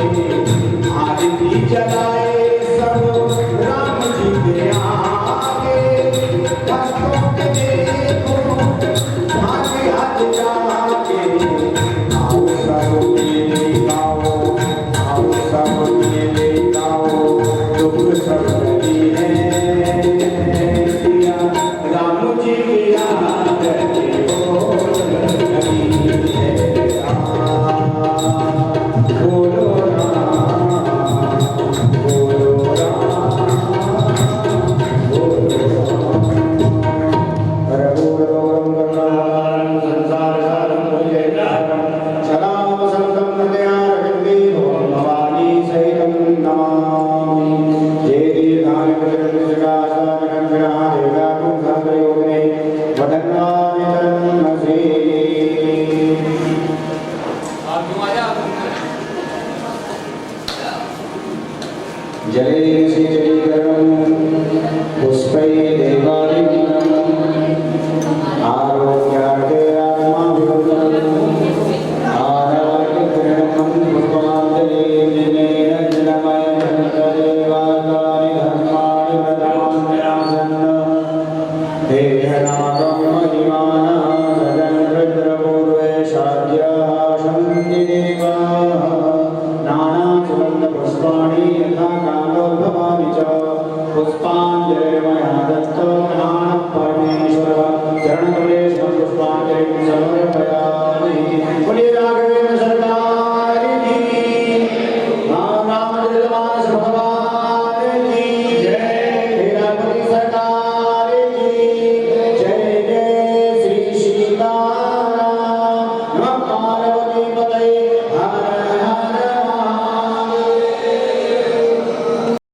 आदिति जगाए सब राम जी के आगे, भक्तों के देखो भाग्य आज जागे। आओ सब मेले गाओ, आओ सब मेले गाओ, दुख सब गली है सिया राम जी की आरती हो लगी। राम बोलो राम, बोलो राम, बोलो राम। रघुवरं वरदानं संसारसारं भुजगेन्द्रं सदावसन्तं हृदयारविन्दे भवानी सहितं नमामि। जय दीर्घायुर्विजयकाशानगणग्रहादेव्याकुं वदन्नामि तन्मसे। जले शीतलीकरणं पुष्पै देवालयं, आरोग्यार्थे आत्माभिवदनम्, आरोग्यकिरणं पुष्पाञ्जलिर्निनेन जलमयं तदेवाकानि धर्माणि प्रथमान्यासन्। देहनागं महिमानः सदन् रुद्रपूर्वे शाद्याः सन्ति देवाः। नानासुगन्धपुष्पाणि यथा कालोद्भवानि च, पुष्पाञ्जलिर्मया दत्तो